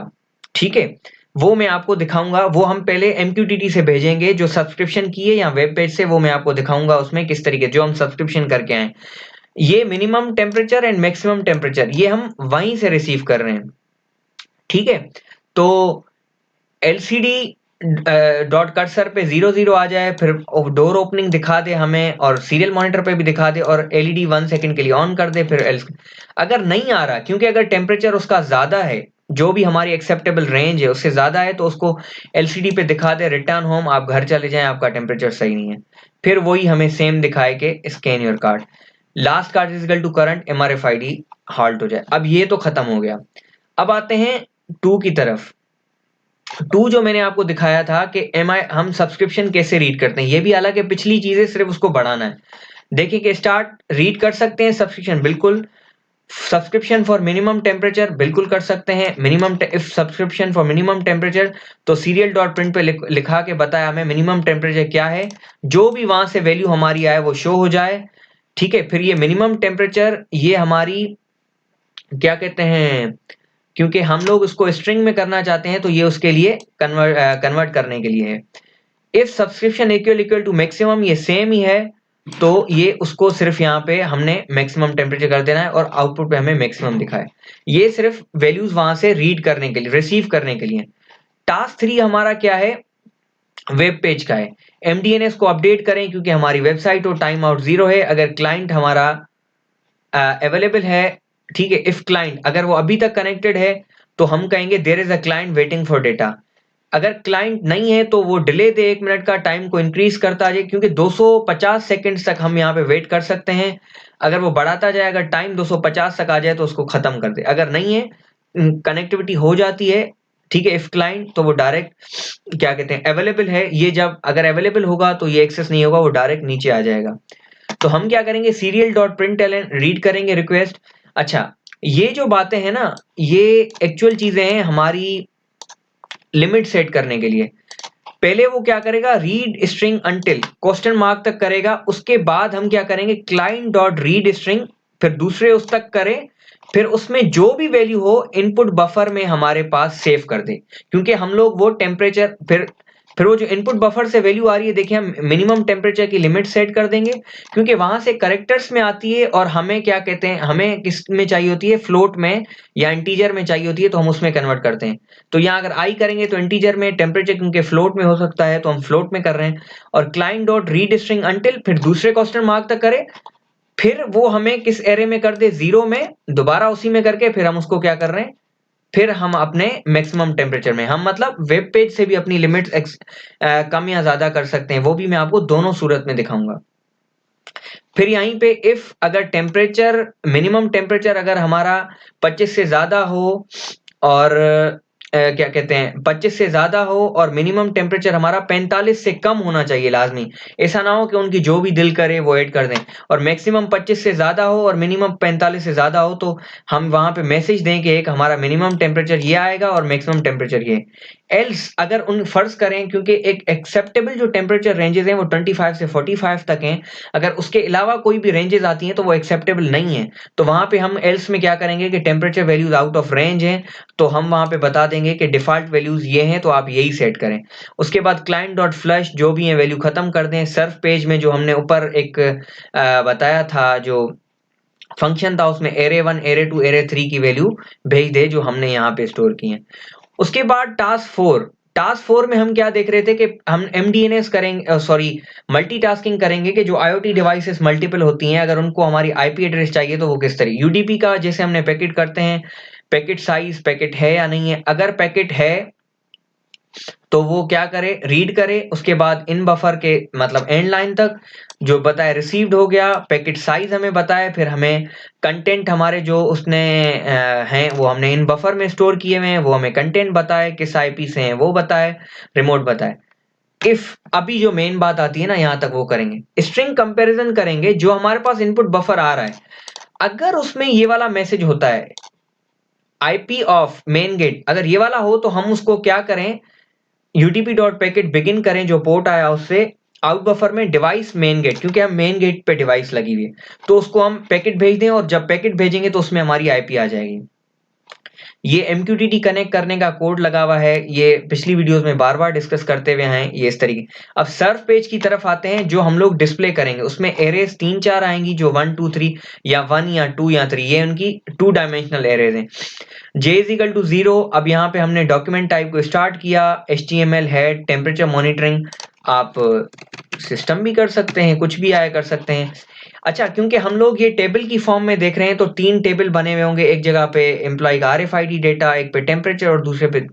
ठीक है, वो मैं आपको दिखाऊंगा। वो हम पहले MQTT से भेजेंगे जो सब्सक्रिप्शन की है या वेब पेज से, वो मैं आपको दिखाऊंगा उसमें किस तरीके, जो हम सब्सक्रिप्शन करके आए। ये minimum temperature and maximum temperature ये हम वहीं से रिसीव कर रहे हैं, ठीक है। तो LCD डॉट कर्सर पे 0 0 आ जाए, फिर डोर ओपनिंग दिखा दे हमें और सीरियल मॉनिटर पे भी दिखा दे और LED 1 सेकंड के लिए ऑन कर दे, फिर अगर नहीं आ रहा, क्योंकि अगर टेम्परेचर उसका ज्यादा है, जो भी हमारी एक्सेप्टेबल रेंज है उससे ज्यादा है, तो उसको LCD पे दिखा दे रिटर्न होम, आप घर चले जाएं, आपका टेम्परेचर सही नहीं है। फिर वही हमें सेम दिखाए कि scan your card, last card is equal to current MRFID halt हो जाए। अब ये तो खत्म हो गया। अब आते हैं 2 की तरफ। 2 जो मैंने आपको दिखाया था कि हम सब्सक्रिप्शन कैसे रीड करते हैं, ये भी हालांकि पिछली चीजें, सिर्फ उसको बढ़ाना है। देखिए कि स्टार्ट रीड कर सकते हैं सब्सक्रिप्शन, बिल्कुल। सब्सक्रिप्शन फॉर मिनिमम टेम्परेचर बिल्कुल कर सकते हैं। Minimum if subscription for minimum temperature, तो सीरियल डॉट प्रिंट पे लिखा के बताया हमें मिनिमम टेम्परेचर क्या है, जो भी वहां से वैल्यू हमारी आए वो शो हो जाए, ठीक है। फिर ये मिनिमम टेम्परेचर ये हमारी क्या कहते हैं, क्योंकि हम लोग उसको स्ट्रिंग में करना चाहते हैं तो ये उसके लिए कन्वर्ट करने के लिए है। If subscription equal to maximum, ये सेम ही है, तो ये उसको सिर्फ यहाँ पे हमने मैक्सिमम टेम्परेचर कर देना है और आउटपुट पे हमें मैक्सिमम दिखाए। ये सिर्फ वैल्यूज वहां से रीड करने के लिए, रिसीव करने के लिए। टास्क 3 हमारा क्या है, वेब पेज का है। MDNS को अपडेट करें क्योंकि हमारी वेबसाइट और टाइम आउट 0 है। अगर क्लाइंट हमारा अवेलेबल है, ठीक है, इफ क्लाइंट अगर वो अभी तक कनेक्टेड है तो हम कहेंगे there is a client waiting for data. अगर क्लाइंट नहीं है तो वो डिले दे 1 मिनट का, टाइम को इंक्रीज करता जाए, क्योंकि 250 सेकंड्स तक हम यहाँ पे वेट कर सकते हैं। अगर वो बढ़ाता जाए, अगर टाइम 250 तक आ जाए तो उसको खत्म कर दे। अगर नहीं है, कनेक्टिविटी हो जाती है, ठीक है, इफ क्लाइंट, तो वो डायरेक्ट क्या कहते हैं अवेलेबल है। ये जब अगर अवेलेबल होगा तो ये एक्सेस नहीं होगा, वो डायरेक्ट नीचे आ जाएगा। तो हम क्या करेंगे, सीरियल डॉट प्रिंटलन रीड करेंगे रिक्वेस्ट। अच्छा, ये जो बातें हैं ना, ये एक्चुअल चीजें हैं हमारी लिमिट सेट करने के लिए। पहले वो क्या करेगा, read string until question mark तक करेगा। उसके बाद हम क्या करेंगे, क्लाइंट डॉट रीड स्ट्रिंग, फिर दूसरे उस तक करे, फिर उसमें जो भी वैल्यू हो इनपुट बफर में हमारे पास सेव कर दे, क्योंकि हम लोग वो टेम्परेचर फिर वो जो इनपुट बफर से वैल्यू आ रही है, देखिए हम मिनिमम टेम्परेचर की लिमिट सेट कर देंगे, क्योंकि वहां से करेक्टर्स में आती है और हमें क्या कहते हैं, हमें किस में चाहिए होती है, फ्लोट में या इंटीजर में चाहिए होती है, तो हम उसमें कन्वर्ट करते हैं। तो यहाँ अगर आई करेंगे तो इंटीजर में, टेम्परेचर क्योंकि फ्लोट में हो सकता है तो हम फ्लोट में कर रहे हैं। और client dot read string until, फिर दूसरे क्वेश्चन मार्क तक करे, फिर वो हमें किस एरे में कर दे, 0 में, दोबारा उसी में करके फिर हम उसको क्या कर रहे हैं, फिर हम अपने मैक्सिमम टेम्परेचर में, हम मतलब वेब पेज से भी अपनी लिमिट्स कम या ज्यादा कर सकते हैं, वो भी मैं आपको दोनों सूरत में दिखाऊंगा। फिर यहीं पे इफ अगर टेम्परेचर, मिनिमम टेम्परेचर अगर हमारा 25 से ज्यादा हो और क्या कहते हैं 25 से ज्यादा हो और मिनिमम टेम्परेचर हमारा 45 से कम होना चाहिए लाजमी। ऐसा ना हो कि उनकी जो भी दिल करे वो ऐड कर दें। और मैक्सिमम 25 से ज्यादा हो और मिनिमम 45 से ज्यादा हो तो हम वहां पे मैसेज दें कि एक हमारा मिनिमम टेम्परेचर ये आएगा और मैक्सिमम टेम्परेचर ये। एल्स अगर उन फर्ज करें, क्योंकि एक एक्सेप्टेबल जो टेम्परेचर रेंजेस हैं वो 25 से 45 तक हैं, अगर उसके अलावा कोई भी रेंजेस आती हैं तो वो एक्सेप्टेबल नहीं है। तो वहां पे हम एल्स में क्या करेंगे कि temperature values out of range हैं, तो हम वहां पे बता देंगे कि डिफॉल्ट वैल्यूज ये हैं तो आप यही सेट करें। उसके बाद क्लाइंट डॉट फ्लश जो भी है वैल्यू खत्म कर दें। सर्फ पेज में जो हमने ऊपर एक बताया था जो फंक्शन था उसमें array1 array2 array3 की वैल्यू भेज दे जो हमने यहाँ पे स्टोर की है। उसके बाद टास्क 4 में हम क्या देख रहे थे कि हम MDNS करेंगे, सॉरी मल्टीटास्किंग करेंगे कि जो IoT डिवाइसेस मल्टीपल होती हैं अगर उनको हमारी IP एड्रेस चाहिए तो वो किस तरह UDP का जैसे हमने पैकेट करते हैं, पैकेट साइज पैकेट है या नहीं है, अगर पैकेट है तो वो क्या करे, रीड करे, उसके बाद इन बफर के मतलब एंड लाइन तक जो बताए रिसीव्ड हो गया, पैकेट साइज हमें बताए, फिर हमें कंटेंट हमारे जो उसने हैं वो हमने इन बफर में स्टोर किए हुए हैं वो हमें कंटेंट बताए, किस IP से हैं वो बताए, रिमोट बताए। इफ अभी जो मेन बात आती है ना यहां तक वो करेंगे, स्ट्रिंग कंपैरिजन करेंगे जो हमारे पास इनपुट बफर आ रहा है, अगर उसमें ये वाला मैसेज होता है IP ऑफ मेन गेट, अगर ये वाला हो तो हम उसको क्या करें, यूटीपी डॉट पैकेट बिगिन करें जो पोर्ट आया उससे, आउट बफर में डिवाइस मेन गेट, क्योंकि हम मेन गेट पे डिवाइस लगी हुई है तो उसको हम पैकेट भेज दें और जब पैकेट भेजेंगे तो उसमें हमारी IP आ जाएगी। ये MQTT कनेक्ट करने का कोड लगा हुआ है, ये पिछली वीडियोस में बार बार डिस्कस करते हुए हैं ये इस तरीके। अब सर्फ पेज की तरफ आते हैं जो हम लोग डिस्प्ले करेंगे, उसमें एरेज 3-4 आएंगी जो 1 2 3 या 1 या 2 या 3, ये उनकी 2 डायमेंशनल एरेज हैं। J is equal to 0। अब यहाँ पे हमने डॉक्यूमेंट टाइप को स्टार्ट किया, HTML हेड टेम्परेचर मॉनिटरिंग, आप सिस्टम भी कर सकते हैं, कुछ भी आया कर सकते हैं। अच्छा, क्योंकि हम लोग ये टेबल की फॉर्म में देख रहे हैं तो 3 टेबल बने हुए होंगे, एक जगह पे एम्प्लॉय का RFID डेटा, एक पे टेम्परेचर और दूसरे पे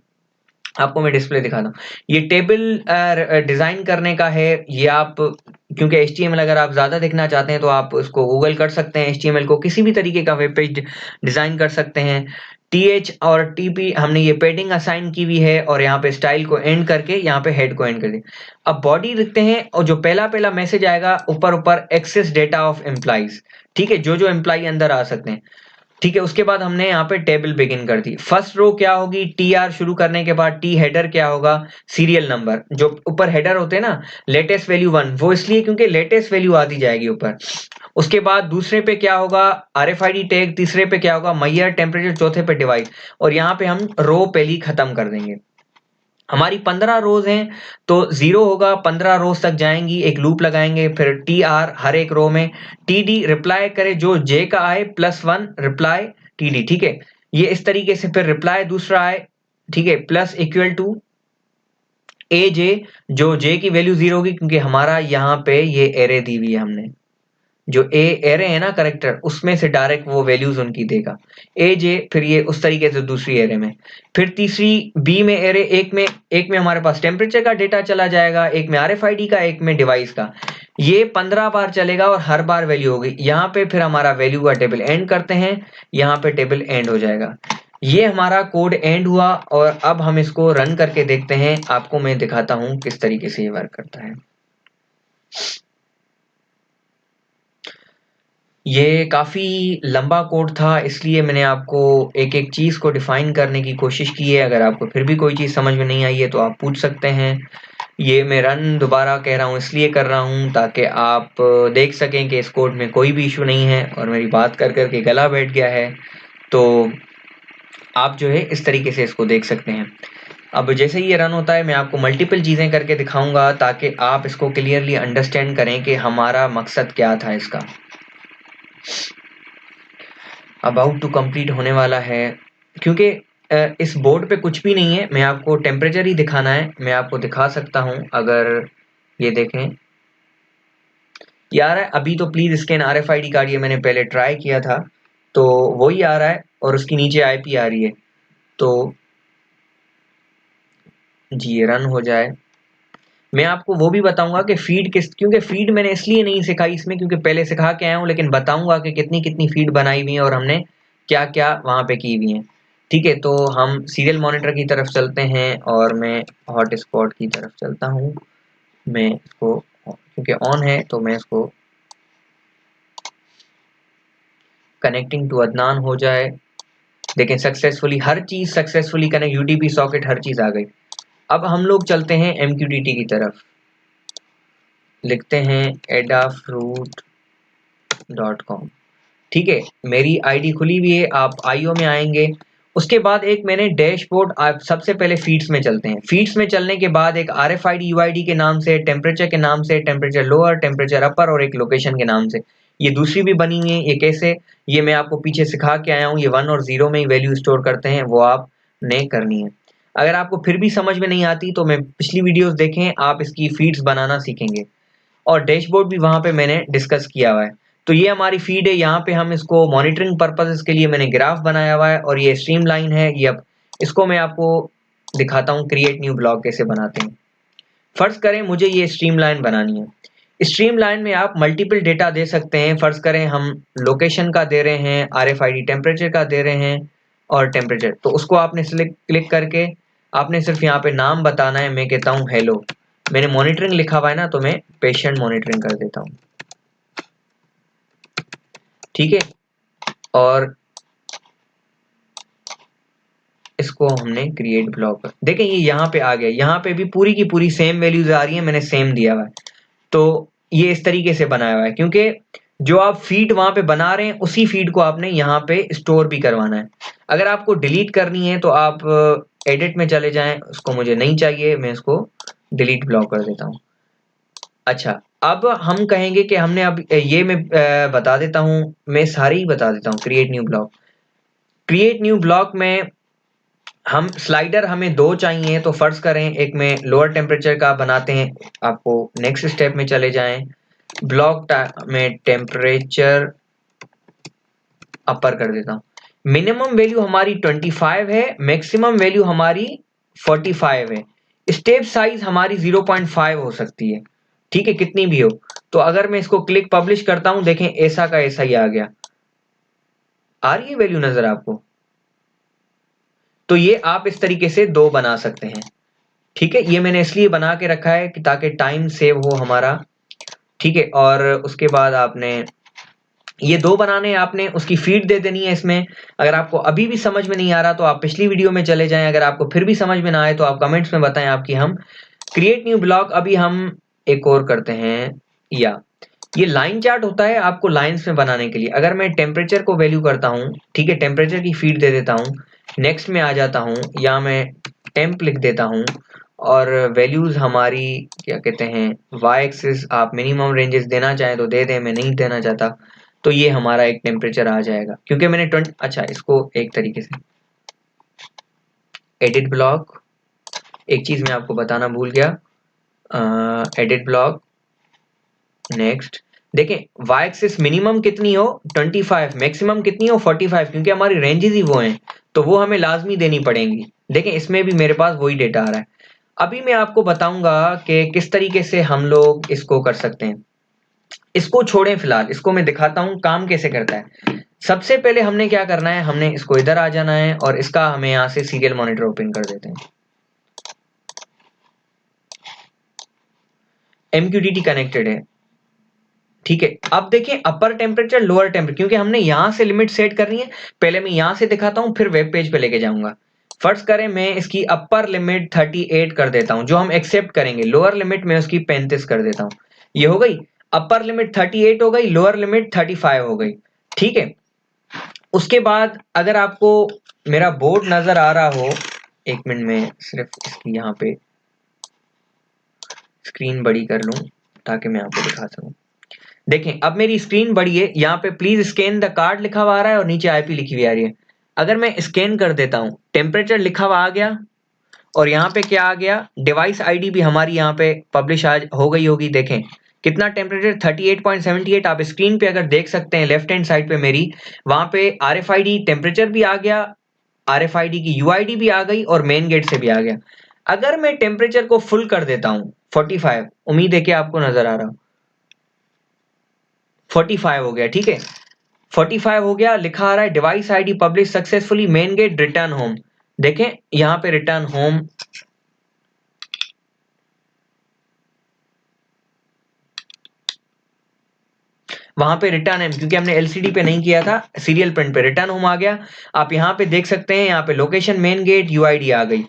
आपको मैं डिस्प्ले दिखाता हूँ। ये टेबल डिजाइन करने का है, ये आप क्योंकि HTML अगर आप ज्यादा देखना चाहते हैं तो आप उसको गूगल कर सकते हैं, HTML को किसी भी तरीके का वेब पेज डिजाइन कर सकते हैं। TH और TP हमने ये पैडिंग असाइन की हुई है और यहाँ पे स्टाइल को एंड करके यहाँ पे हेड को एंड कर दिया। अब बॉडी लिखते हैं और जो पहला पहला मैसेज आएगा ऊपर ऊपर एक्सेस डेटा ऑफ एम्प्लॉइज, ठीक है, जो जो एम्प्लॉय अंदर आ सकते हैं, ठीक है। उसके बाद हमने यहाँ पे टेबल बिगिन कर दी। फर्स्ट रो क्या होगी, TR शुरू करने के बाद T हेडर क्या होगा, सीरियल नंबर, जो ऊपर हेडर होते हैं ना, लेटेस्ट वैल्यू 1, वो इसलिए क्योंकि लेटेस्ट वैल्यू आती जाएगी ऊपर। उसके बाद दूसरे पे क्या होगा RFID टैग, तीसरे पे क्या होगा मैयर टेम्परेचर, चौथे पे डिवाइस, और यहाँ पे हम रो पहली खत्म कर देंगे। हमारी 15 रोज हैं तो 0 होगा, 15 रोज तक जाएंगी, एक लूप लगाएंगे, फिर TR हर एक रो में, TD रिप्लाई करे जो J का आए +1 रिप्लाई TD, ठीक है। ये इस तरीके से फिर रिप्लाई दूसरा आए, ठीक है, प्लस इक्वल टू AJ, जो J की वैल्यू 0 होगी क्योंकि हमारा यहाँ पे ये एरे दी हुई है, हमने जो ए एरे है ना करेक्टर, उसमें से डायरेक्ट वो वैल्यूज उनकी देगा AJ, फिर ये उस तरीके से दूसरी एरे में, फिर तीसरी B में एरे, एक में हमारे पास टेम्परेचर का डेटा चला जाएगा, एक में RFID का, एक में डिवाइस का। ये 15 बार चलेगा और हर बार वैल्यू होगी। यहाँ पे फिर हमारा वैल्यू का टेबल एंड करते हैं, यहाँ पे टेबल एंड हो जाएगा। ये हमारा कोड एंड हुआ और अब हम इसको रन करके देखते हैं, आपको मैं दिखाता हूं किस तरीके से ये वर्क करता है। ये काफी लंबा कोड था इसलिए मैंने आपको एक एक चीज को डिफाइन करने की कोशिश की है। अगर आपको फिर भी कोई चीज समझ में नहीं आई है तो आप पूछ सकते हैं। ये मैं रन दोबारा कह रहा हूँ इसलिए कर रहा हूँ ताकि आप देख सकें कि इस कोड में कोई भी इशू नहीं है और मेरी बात कर करके गला बैठ गया है, तो आप जो है इस तरीके से इसको देख सकते हैं। अब जैसे ही ये रन होता है मैं आपको मल्टीपल चीजें करके दिखाऊंगा ताकि आप इसको क्लियरली अंडरस्टैंड करें कि हमारा मकसद क्या था इसका। अबाउट टू कंप्लीट होने वाला है, क्योंकि इस बोर्ड पे कुछ भी नहीं है, मैं आपको टेम्परेचर ही दिखाना है। मैं आपको दिखा सकता हूँ, अगर ये देखें ये आ रहा है अभी तो प्लीज स्कैन RFID कार्ड, ये मैंने पहले ट्राई किया था तो वही आ रहा है और उसकी नीचे IP आ रही है। तो जी ये रन हो जाए। मैं आपको वो भी बताऊंगा कि फीड क्योंकि फीड मैंने इसलिए नहीं सिखाई इसमें क्योंकि पहले सिखा के आया हूँ, लेकिन बताऊंगा कि कितनी कितनी फीड बनाई हुई है और हमने क्या क्या वहां पे की हुई है। ठीक है, तो हम सीरियल मॉनिटर की तरफ चलते हैं और मैं हॉटस्पॉट की तरफ चलता हूँ। मैं इसको क्योंकि ऑन है तो मैं इसको कनेक्टिंग टू अदनान हो जाए। देखें सक्सेसफुली हर चीज सक्सेसफुली कनेक्ट, यूडीपी सॉकेट हर चीज आ गई। अब हम लोग चलते हैं MQTT की तरफ, लिखते हैं adafruit.com। ठीक है, मेरी आईडी खुली हुई है, आप आईओ में आएंगे। उसके बाद एक मैंने डैशबोर्ड, आप सबसे पहले फीड्स में चलते हैं। फीड्स में चलने के बाद एक RFID UID के नाम से, टेम्परेचर के नाम से, टेम्परेचर लोअर, टेम्परेचर अपर और एक लोकेशन के नाम से, ये दूसरी भी बनी हुई है। ये कैसे, ये मैं आपको पीछे सिखा के आया हूँ। ये 1 और 0 में ही वैल्यू स्टोर करते हैं, वो आपने करनी है। अगर आपको फिर भी समझ में नहीं आती तो मैं पिछली वीडियोस देखें, आप इसकी फीड्स बनाना सीखेंगे। और डैशबोर्ड भी वहां पे मैंने डिस्कस किया हुआ है। तो ये हमारी फीड है, यहाँ पे हम इसको मॉनिटरिंग पर्पसेस के लिए मैंने ग्राफ बनाया हुआ है और ये स्ट्रीमलाइन है। ये अब इसको मैं आपको दिखाता हूँ क्रिएट न्यू ब्लॉग कैसे बनाते हैं। फर्ज करें मुझे ये स्ट्रीमलाइन बनानी है। स्ट्रीमलाइन में आप मल्टीपल डेटा दे सकते हैं। फर्ज करें हम लोकेशन का दे रहे हैं, RFID टेम्परेचर का दे रहे हैं और टेम्परेचर, तो उसको आपने सिलेक्ट क्लिक करके आपने सिर्फ यहाँ पे नाम बताना है। मैं कहता हूँ हेलो। मैंने मॉनिटरिंग लिखा हुआ है ना, तो मैं पेशेंट मॉनिटरिंग कर देता हूँ। ठीक है, और इसको हमने क्रिएट ब्लॉक, देखें ये यहाँ पे आ गया। यहाँ पे भी पूरी की पूरी सेम वैल्यूज आ रही है, मैंने सेम दिया हुआ है। तो ये इस तरीके से बनाया हुआ है क्योंकि जो आप फीड वहां पे बना रहे हैं उसी फीड को आपने यहाँ पे स्टोर भी करवाना है। अगर आपको डिलीट करनी है तो आप एडिट में चले जाएं, उसको मुझे नहीं चाहिए, मैं इसको डिलीट ब्लॉक कर देता हूँ। अच्छा, अब हम कहेंगे कि हमने अब ये मैं बता देता हूँ, मैं सारी ही बता देता हूँ। Create new block, create new block में हम स्लाइडर हमें 2 चाहिए, तो फर्ज करें एक में लोअर टेम्परेचर का बनाते हैं। आपको नेक्स्ट स्टेप में चले जाएं, ब्लॉक में टेम्परेचर अपर कर देता हूँ। मिनिमम वैल्यू हमारी 25 है, मैक्सिमम वैल्यू हमारी 45 है। स्टेप साइज हमारी 0.5 हो सकती है। ठीक है, कितनी भी हो। तो अगर मैं इसको क्लिक पब्लिश करता हूं, देखें ऐसा का ऐसा ही आ गया। आ रही है वैल्यू नजर आपको? तो ये आप इस तरीके से 2 बना सकते हैं। ठीक है, ये मैंने इसलिए बना के रखा है कि ताकि टाइम सेव हो हमारा। ठीक है, और उसके बाद आपने ये 2 बनाने, आपने उसकी फीड दे देनी है इसमें। अगर आपको अभी भी समझ में नहीं आ रहा तो आप पिछली वीडियो में चले जाएं। अगर आपको फिर भी समझ में ना आए तो आप कमेंट्स में बताएं आपकी। हम क्रिएट न्यू ब्लॉक अभी हम एक और करते हैं। या ये लाइन चार्ट होता है आपको लाइंस में बनाने के लिए। अगर मैं टेम्परेचर को वैल्यू करता हूँ, ठीक है, टेम्परेचर की फीड दे देता हूँ, नेक्स्ट में आ जाता हूँ, या मैं टेम्प लिख देता हूँ और वैल्यूज हमारी क्या कहते हैं, वाई एक्सिस आप मिनिमम रेंजेस देना चाहें तो दे दें, मैं नहीं देना चाहता। तो ये हमारा एक टेम्परेचर आ जाएगा क्योंकि मैंने 20। अच्छा, इसको एक तरीके से एडिट ब्लॉक, एक चीज मैं आपको बताना भूल गया, एडिट ब्लॉक नेक्स्ट। देखें वाई एक्सिस मिनिमम कितनी हो 25, मैक्सिमम कितनी हो 45, क्योंकि हमारी रेंजेस ही वो हैं तो वो हमें लाजमी देनी पड़ेंगी। देखें इसमें भी मेरे पास वही डेटा आ रहा है। अभी मैं आपको बताऊंगा कि किस तरीके से हम लोग इसको कर सकते हैं। इसको छोड़ें फिलहाल, इसको मैं दिखाता हूं काम कैसे करता है। सबसे पहले हमने क्या करना है, हमने इसको इधर आ जाना है और इसका हमें यहां से सीरियल मॉनिटर ओपन कर देते हैं। MQTT कनेक्टेड है। ठीक है, अब देखें अपर टेम्परेचर लोअर टेम्परेचर, क्योंकि हमने यहां से लिमिट सेट करनी है। पहले मैं यहां से दिखाता हूं फिर वेब पेज पे लेके जाऊंगा। फर्ज करें मैं इसकी अपर लिमिट 38 कर देता हूं, जो हम एक्सेप्ट करेंगे। लोअर लिमिट में उसकी 35 कर देता हूं। ये हो गई, अपर लिमिट 38 हो गई, लोअर लिमिट 35 हो गई। ठीक है, उसके बाद अगर आपको मेरा बोर्ड नजर आ रहा हो, एक मिनट में सिर्फ इसकी यहाँ पे स्क्रीन बड़ी कर लूं ताकि मैं आपको दिखा सकूं। देखें अब मेरी स्क्रीन बड़ी है, यहाँ पे प्लीज स्कैन द कार्ड लिखा हुआ आ रहा है और नीचे आईपी लिखी हुई आ रही है। अगर मैं स्कैन कर देता हूँ, टेम्परेचर लिखा हुआ आ गया और यहाँ पे क्या आ गया, डिवाइस आईडी भी हमारी यहाँ पे पब्लिश आज हो गई होगी। देखें कितना टेम्परेचर 38.78। आप स्क्रीन पे अगर देख सकते हैं लेफ्ट हैंड साइड पे मेरी, वहां पे RFID टेम्परेचर भी आ गया RFID की UID भी आ गई और मेन गेट से भी आ गया। अगर मैं टेम्परेचर को फुल कर देता हूं 45, उम्मीद है कि आपको नजर आ रहा हो, 45 हो गया, ठीक है, 45 हो गया, लिखा आ रहा है device ID publish successfully, main gate, return home. देखें यहां पे रिटर्न होम, वहां पे रिटर्न है क्योंकि हमने LCD पे नहीं किया था, सीरियल प्रिंट पे रिटर्न होम आ गया। आप यहां पे देख सकते हैं, यहाँ पे लोकेशन, मेन गेट, UID आ गई,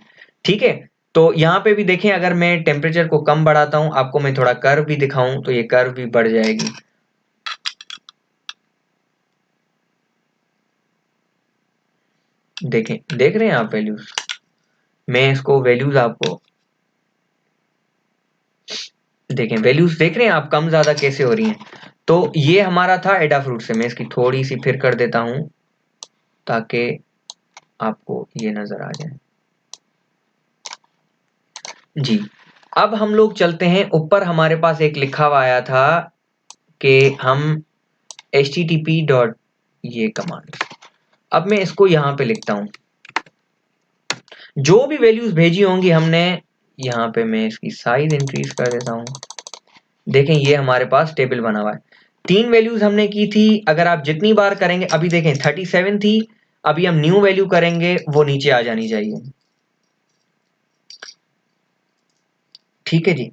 ठीक है। तो यहाँ पे भी देखें, अगर मैं टेम्परेचर को कम बढ़ाता हूं, आपको मैं थोड़ा कर्व भी दिखाऊं तो ये कर्व भी बढ़ जाएगी। देखें, देख रहे हैं आप वैल्यूज, मैं इसको वैल्यूज आपको देखें, वैल्यूज देख रहे हैं आप कम ज्यादा कैसे हो रही हैं। तो ये हमारा था एडाफ्रूट से, मैं इसकी थोड़ी सी फिर कर देता हूं ताकि आपको ये नजर आ जाए जी। अब हम लोग चलते हैं ऊपर, हमारे पास एक लिखा हुआ आया था कि हम http डॉट ये कमांड, अब मैं इसको यहां पे लिखता हूं, जो भी वैल्यूज भेजी होंगी हमने, यहां पे मैं इसकी साइज इंक्रीज कर देता हूं। देखें ये हमारे पास टेबल बना हुआ है, 3 वैल्यूज हमने की थी, अगर आप जितनी बार करेंगे, अभी देखें 37 थी, अभी हम न्यू वैल्यू करेंगे, वो नीचे आ जानी चाहिए, ठीक है जी,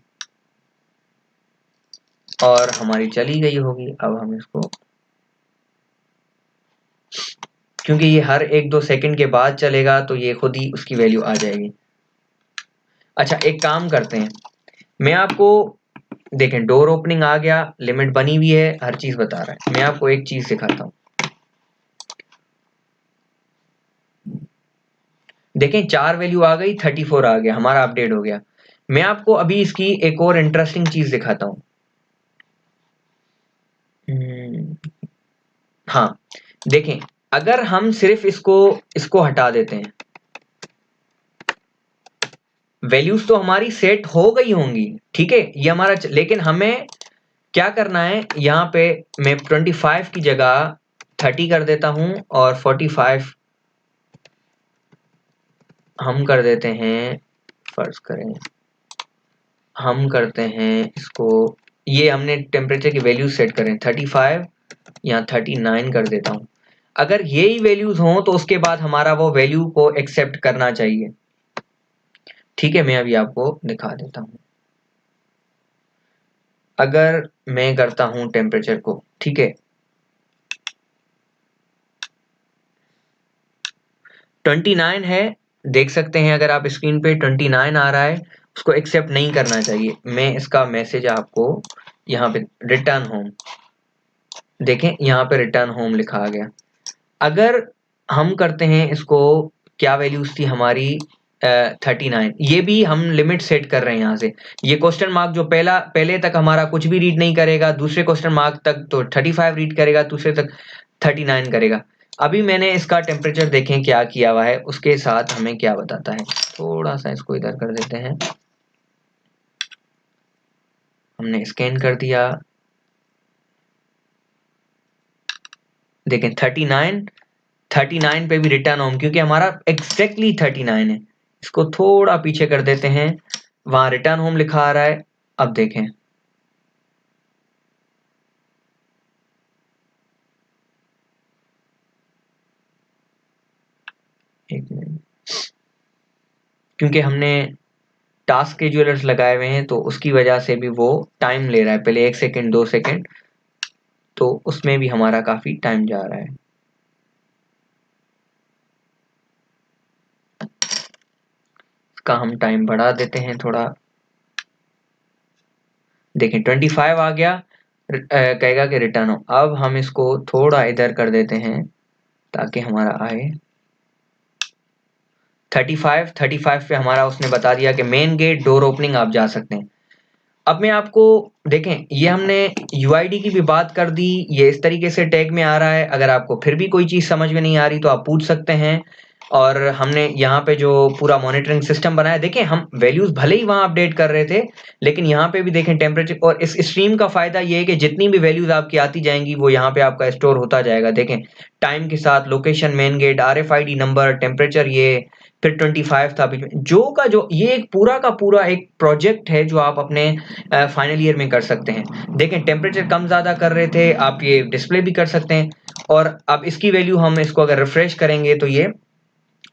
और हमारी चली गई होगी। अब हम इसको, क्योंकि ये हर 1-2 सेकंड के बाद चलेगा तो ये खुद ही उसकी वैल्यू आ जाएगी। अच्छा एक काम करते हैं, मैं आपको, देखें डोर ओपनिंग आ गया, लिमिट बनी हुई है, हर चीज बता रहा है, मैं आपको एक चीज सिखाता हूं। देखें 4 वैल्यू आ गई, 34 आ गया, हमारा अपडेट हो गया। मैं आपको अभी इसकी एक और इंटरेस्टिंग चीज दिखाता हूं। हाँ देखें, अगर हम सिर्फ इसको हटा देते हैं, वैल्यूज तो हमारी सेट हो गई होंगी, ठीक है, ये हमारा लेकिन हमें क्या करना है, यहाँ पे मैं 25 की जगह 30 कर देता हूं और 45 हम कर देते हैं, फर्ज करें हम करते हैं इसको, ये हमने टेम्परेचर की वैल्यू सेट करें 35, यहाँ 39 कर देता हूं। अगर यही वैल्यूज हों तो उसके बाद हमारा वो वैल्यू को एक्सेप्ट करना चाहिए, ठीक है, मैं अभी आपको दिखा देता हूं। अगर मैं करता हूं टेम्परेचर को, ठीक है, 29 है, देख सकते हैं अगर आप स्क्रीन पे 29 आ रहा है, उसको एक्सेप्ट नहीं करना चाहिए। मैं इसका मैसेज आपको यहाँ पे रिटर्न होम, देखें यहाँ पे रिटर्न होम लिखा आ गया। अगर हम करते हैं इसको, क्या वैल्यूज थी हमारी 39, ये भी हम लिमिट सेट कर रहे हैं यहाँ से, ये क्वेश्चन मार्क जो पहले तक हमारा कुछ भी रीड नहीं करेगा, दूसरे क्वेश्चन मार्क तक तो 35 रीड करेगा, दूसरे तक 39 करेगा। अभी मैंने इसका टेम्परेचर देखें क्या किया हुआ है, उसके साथ हमें क्या बताता है, थोड़ा सा इसको इधर कर देते हैं, हमने स्कैन कर दिया, देखें 39 पे भी रिटर्न होम, क्योंकि हमारा एग्जैक्टली 39 है। इसको थोड़ा पीछे कर देते हैं, वहां रिटर्न होम लिखा आ रहा है। अब देखें, एक मिनट, क्योंकि हमने टास्क शेड्यूलर्स लगाए हुए हैं तो उसकी वजह से भी वो टाइम ले रहा है, पहले 1 सेकेंड 2 सेकेंड, तो उसमें भी हमारा काफी टाइम जा रहा है। इसका हम टाइम बढ़ा देते हैं थोड़ा, देखें 25 आ गया, कहेगा कि रिटर्न हो। अब हम इसको थोड़ा इधर कर देते हैं ताकि हमारा आए 35 पे हमारा उसने बता दिया कि मेन गेट डोर ओपनिंग, आप जा सकते हैं। अब मैं आपको, देखें ये हमने UID की भी बात कर दी, ये इस तरीके से टैग में आ रहा है। अगर आपको फिर भी कोई चीज समझ में नहीं आ रही तो आप पूछ सकते हैं, और हमने यहाँ पे जो पूरा मॉनिटरिंग सिस्टम बनाया, देखें हम वैल्यूज भले ही वहां अपडेट कर रहे थे, लेकिन यहाँ पे भी देखें टेम्परेचर। और इस स्ट्रीम का फायदा ये है कि जितनी भी वैल्यूज आपकी आती जाएंगी वो यहाँ पे आपका स्टोर होता जाएगा। देखें टाइम के साथ, location, main gate, RFID number, temperature, ये फिर 25 था बीच में। जो ये एक पूरा का पूरा एक प्रोजेक्ट है जो आप अपने फाइनल ईयर में कर सकते हैं। देखें टेम्परेचर कम ज्यादा कर रहे थे, आप ये डिस्प्ले भी कर सकते हैं। और अब इसकी वैल्यू हम इसको अगर रिफ्रेश करेंगे तो ये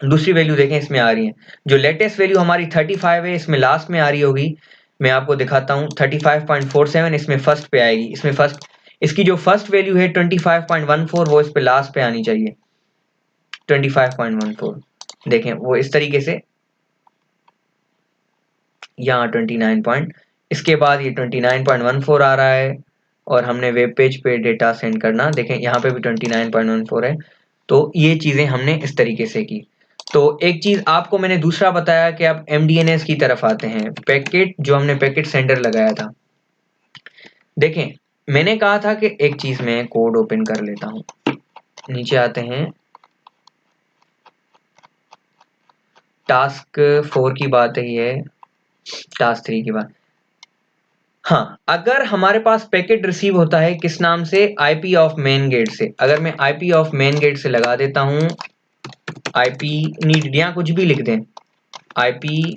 दूसरी वैल्यू देखें इसमें आ रही है। जो लेटेस्ट वैल्यू हमारी 35 है, इसमें लास्ट में आ रही होगी, मैं आपको दिखाता हूँ। 35.47 इसमें फर्स्ट पे आएगी, इसमें फर्स्ट, इसकी जो फर्स्ट वैल्यू है 25.14 वो इस पे लास्ट पे आनी चाहिए। 25.14 देखें वो इस तरीके से, यहाँ 29 पॉइंट, इसके बाद ये 29.14 आ रहा है। और हमने वेब पेज पे डेटा सेंड करना, देखें यहाँ पे भी 29.14 है। तो ये चीजें हमने इस तरीके से की। तो एक चीज आपको मैंने दूसरा बताया कि आप MDNS की तरफ आते हैं, पैकेट जो हमने पैकेट सेंडर लगाया था। देखें मैंने कहा था कि एक चीज मैं कोड ओपन कर लेता हूं, नीचे आते हैं, टास्क 4 की बात है ये, टास्क 3 की बात। हाँ, अगर हमारे पास पैकेट रिसीव होता है किस नाम से, IP ऑफ मेन गेट से, अगर मैं IP ऑफ मेन गेट से लगा देता हूं, IP नीड या कुछ भी लिख दें, IP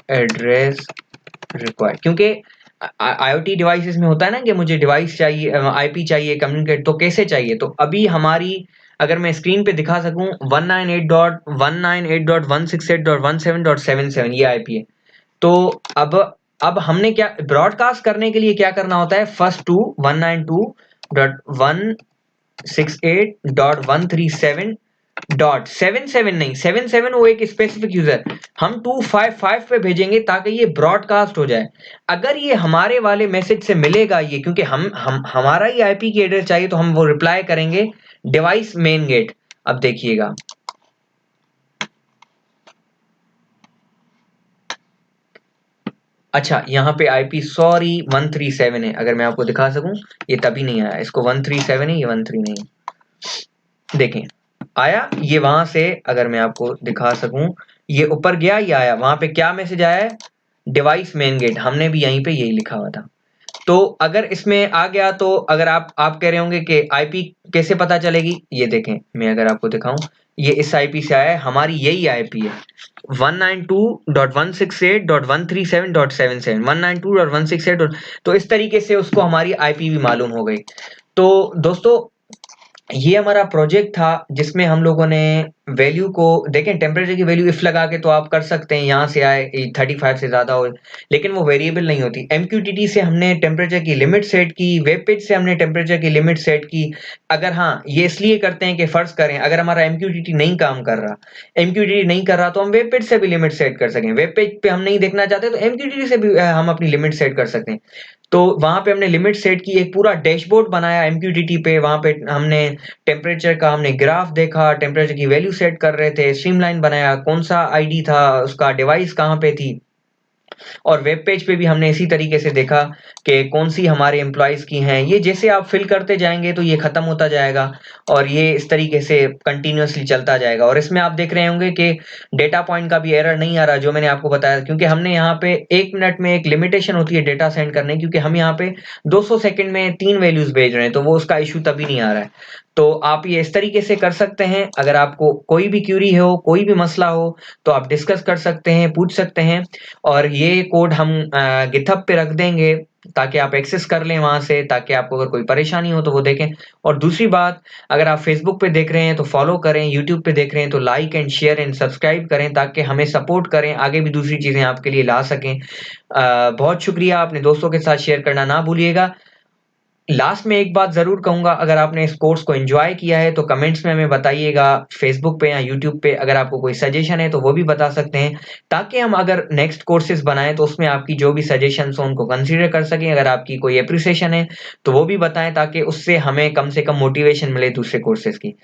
एड्रेस रिक्वायर्ड, क्योंकि IoT डिवाइसेस में होता है ना कि मुझे डिवाइस चाहिए, IP चाहिए, कम्युनिकेट तो कैसे चाहिए। तो अभी हमारी, अगर मैं स्क्रीन पे दिखा सकूं, 198.168.168.17.77 ये IP है। तो अब हमने क्या ब्रॉडकास्ट करने के लिए क्या करना होता है, फर्स्ट टू 192.168.137.77 नहीं, 77 वो एक स्पेसिफिक यूजर, हम 255 पे भेजेंगे ताकि ये ब्रॉडकास्ट हो जाए। अगर ये हमारे वाले मैसेज से मिलेगा ये, क्योंकि हम हमारा ही IP की एड्रेस चाहिए, तो हम वो रिप्लाई करेंगे डिवाइस मेन गेट। अब देखिएगा, अच्छा यहाँ पे IP सॉरी 137 है, अगर मैं आपको दिखा सकूं, ये तभी नहीं आया, इसको 137 है, ये 13 नहीं है। देखें आया ये वहां से, अगर मैं आपको दिखा सकूं, ये ऊपर गया, ये आया, वहां पे क्या मैसेज आया है, डिवाइस मेन गेट, हमने भी यहीं पे यही लिखा हुआ था। तो अगर इसमें आ गया, तो अगर आप कह रहे होंगे कि IP कैसे पता चलेगी, ये देखें मैं अगर आपको दिखाऊं, ये इस IP से आया है, हमारी यही IP है 192.168.137.77 192.168, तो इस तरीके से उसको हमारी IP भी मालूम हो गई। तो दोस्तों ये हमारा प्रोजेक्ट था जिसमें हम लोगों ने वैल्यू को, देखें टेम्परेचर की वैल्यू इफ लगा के तो आप कर सकते हैं, यहाँ से आए 35 से ज्यादा हो, लेकिन वो वेरिएबल नहीं होती। MQTT से हमने टेम्परेचर की लिमिट सेट की, वेब पेज से हमने टेम्परेचर की लिमिट सेट की। अगर हाँ, ये इसलिए करते हैं कि फर्ज करें अगर हमारा MQTT नहीं काम कर रहा, MQTT नहीं कर रहा, तो हम वेब पेज से भी लिमिट सेट कर सकें। वेब पेज पे हम नहीं देखना चाहते तो MQTT से भी हम अपनी लिमिट सेट कर सकते हैं। तो वहां पे हमने लिमिट सेट की, एक पूरा डैशबोर्ड बनाया MQTT पे, वहां पे हमने टेम्परेचर का हमने ग्राफ देखा, टेम्परेचर की वैल्यू सेट कर रहे थे, स्ट्रीमलाइन बनाया, कौन सा ID था उसका, डिवाइस कहाँ पे थी। और वेब पेज पे भी हमने इसी तरीके से देखा कि कौन सी हमारे एम्प्लॉयज की हैं। ये जैसे आप फिल करते जाएंगे तो ये खत्म होता जाएगा, और ये इस तरीके से कंटिन्यूअसली चलता जाएगा। और इसमें आप देख रहे होंगे कि डेटा पॉइंट का भी एरर नहीं आ रहा, जो मैंने आपको बताया, क्योंकि हमने यहाँ पे 1 मिनट में एक लिमिटेशन होती है डेटा सेंड करने, क्योंकि हम यहाँ पे 200 सेकंड में 3 वैल्यूज भेज रहे हैं, तो वो उसका इशू तभी नहीं आ रहा है। तो आप ये इस तरीके से कर सकते हैं। अगर आपको कोई भी क्यूरी हो, कोई भी मसला हो, तो आप डिस्कस कर सकते हैं, पूछ सकते हैं। और ये कोड हम गिटहब पे रख देंगे ताकि आप एक्सेस कर लें वहां से, ताकि आपको अगर कोई परेशानी हो तो वो देखें। और दूसरी बात, अगर आप फेसबुक पे देख रहे हैं तो फॉलो करें, यूट्यूब पे देख रहे हैं तो like and share and subscribe करें, ताकि हमें सपोर्ट करें, आगे भी दूसरी चीजें आपके लिए ला सकें। बहुत शुक्रिया, अपने दोस्तों के साथ शेयर करना ना भूलिएगा। लास्ट में एक बात जरूर कहूंगा, अगर आपने इस कोर्स को एंजॉय किया है तो कमेंट्स में हमें बताइएगा, फेसबुक पे या यूट्यूब पे। अगर आपको कोई सजेशन है तो वो भी बता सकते हैं, ताकि हम अगर नेक्स्ट कोर्सेज बनाएं तो उसमें आपकी जो भी सजेशंस हो उनको कंसीडर कर सकें। अगर आपकी कोई एप्रिसिएशन है तो वो भी बताएं, ताकि उससे हमें कम से कम मोटिवेशन मिले दूसरे कोर्सेज की।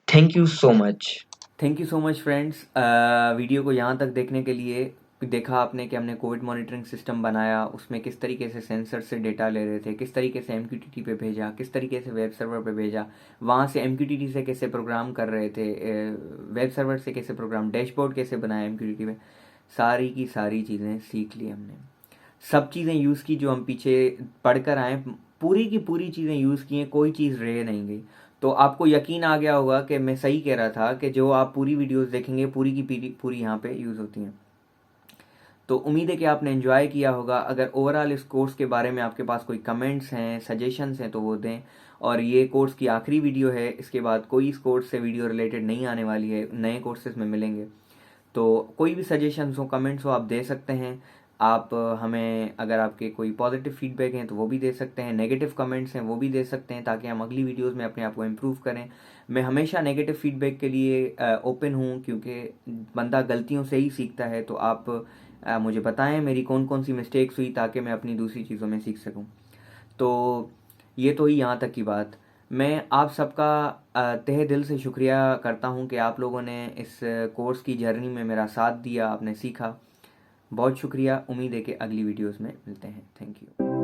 Thank you so much. Thank you so much friends, video को यहाँ तक देखने के लिए। देखा आपने कि हमने कोविड मॉनिटरिंग सिस्टम बनाया, उसमें किस तरीके से सेंसर से डेटा ले रहे थे, किस तरीके से MQTT पे भेजा, किस तरीके से वेब सर्वर पे भेजा, वहाँ से MQTT से कैसे प्रोग्राम कर रहे थे, वेब सर्वर से कैसे प्रोग्राम, डैशबोर्ड कैसे बनाया MQTT पे, सारी की सारी चीज़ें सीख ली हमने। सब चीज़ें यूज़ की जो हम पीछे पढ़ कर आए, पूरी की पूरी चीज़ें यूज़ की हैं, कोई चीज़ रह नहीं गई। तो आपको यकीन आ गया होगा कि मैं सही कह रहा था कि जो आप पूरी वीडियोस देखेंगे पूरी की पूरी यहाँ पे यूज़ होती हैं। तो उम्मीद है कि आपने एंजॉय किया होगा। अगर ओवरऑल इस कोर्स के बारे में आपके पास कोई कमेंट्स हैं, सजेशंस हैं तो वो दें। और ये कोर्स की आखिरी वीडियो है, इसके बाद कोई इस कोर्स से वीडियो रिलेटेड नहीं आने वाली है, नए कोर्सेज में मिलेंगे। तो कोई भी सजेशंस हो, कमेंट्स हो, आप दे सकते हैं। आप हमें अगर आपके कोई पॉजिटिव फीडबैक हैं तो वो भी दे सकते हैं, नेगेटिव कमेंट्स हैं वो भी दे सकते हैं, ताकि हम अगली वीडियोस में अपने आप को इम्प्रूव करें। मैं हमेशा नेगेटिव फीडबैक के लिए ओपन हूँ, क्योंकि बंदा गलतियों से ही सीखता है। तो आप मुझे बताएं मेरी कौन कौन सी मिस्टेक्स हुई, ताकि मैं अपनी दूसरी चीज़ों में सीख सकूं। तो ये तो ही यहाँ तक की बात। मैं आप सबका तहे दिल से शुक्रिया करता हूँ कि आप लोगों ने इस कोर्स की जर्नी में मेरा साथ दिया, आपने सीखा। बहुत शुक्रिया। उम्मीद है कि अगली वीडियोस में मिलते हैं। Thank you.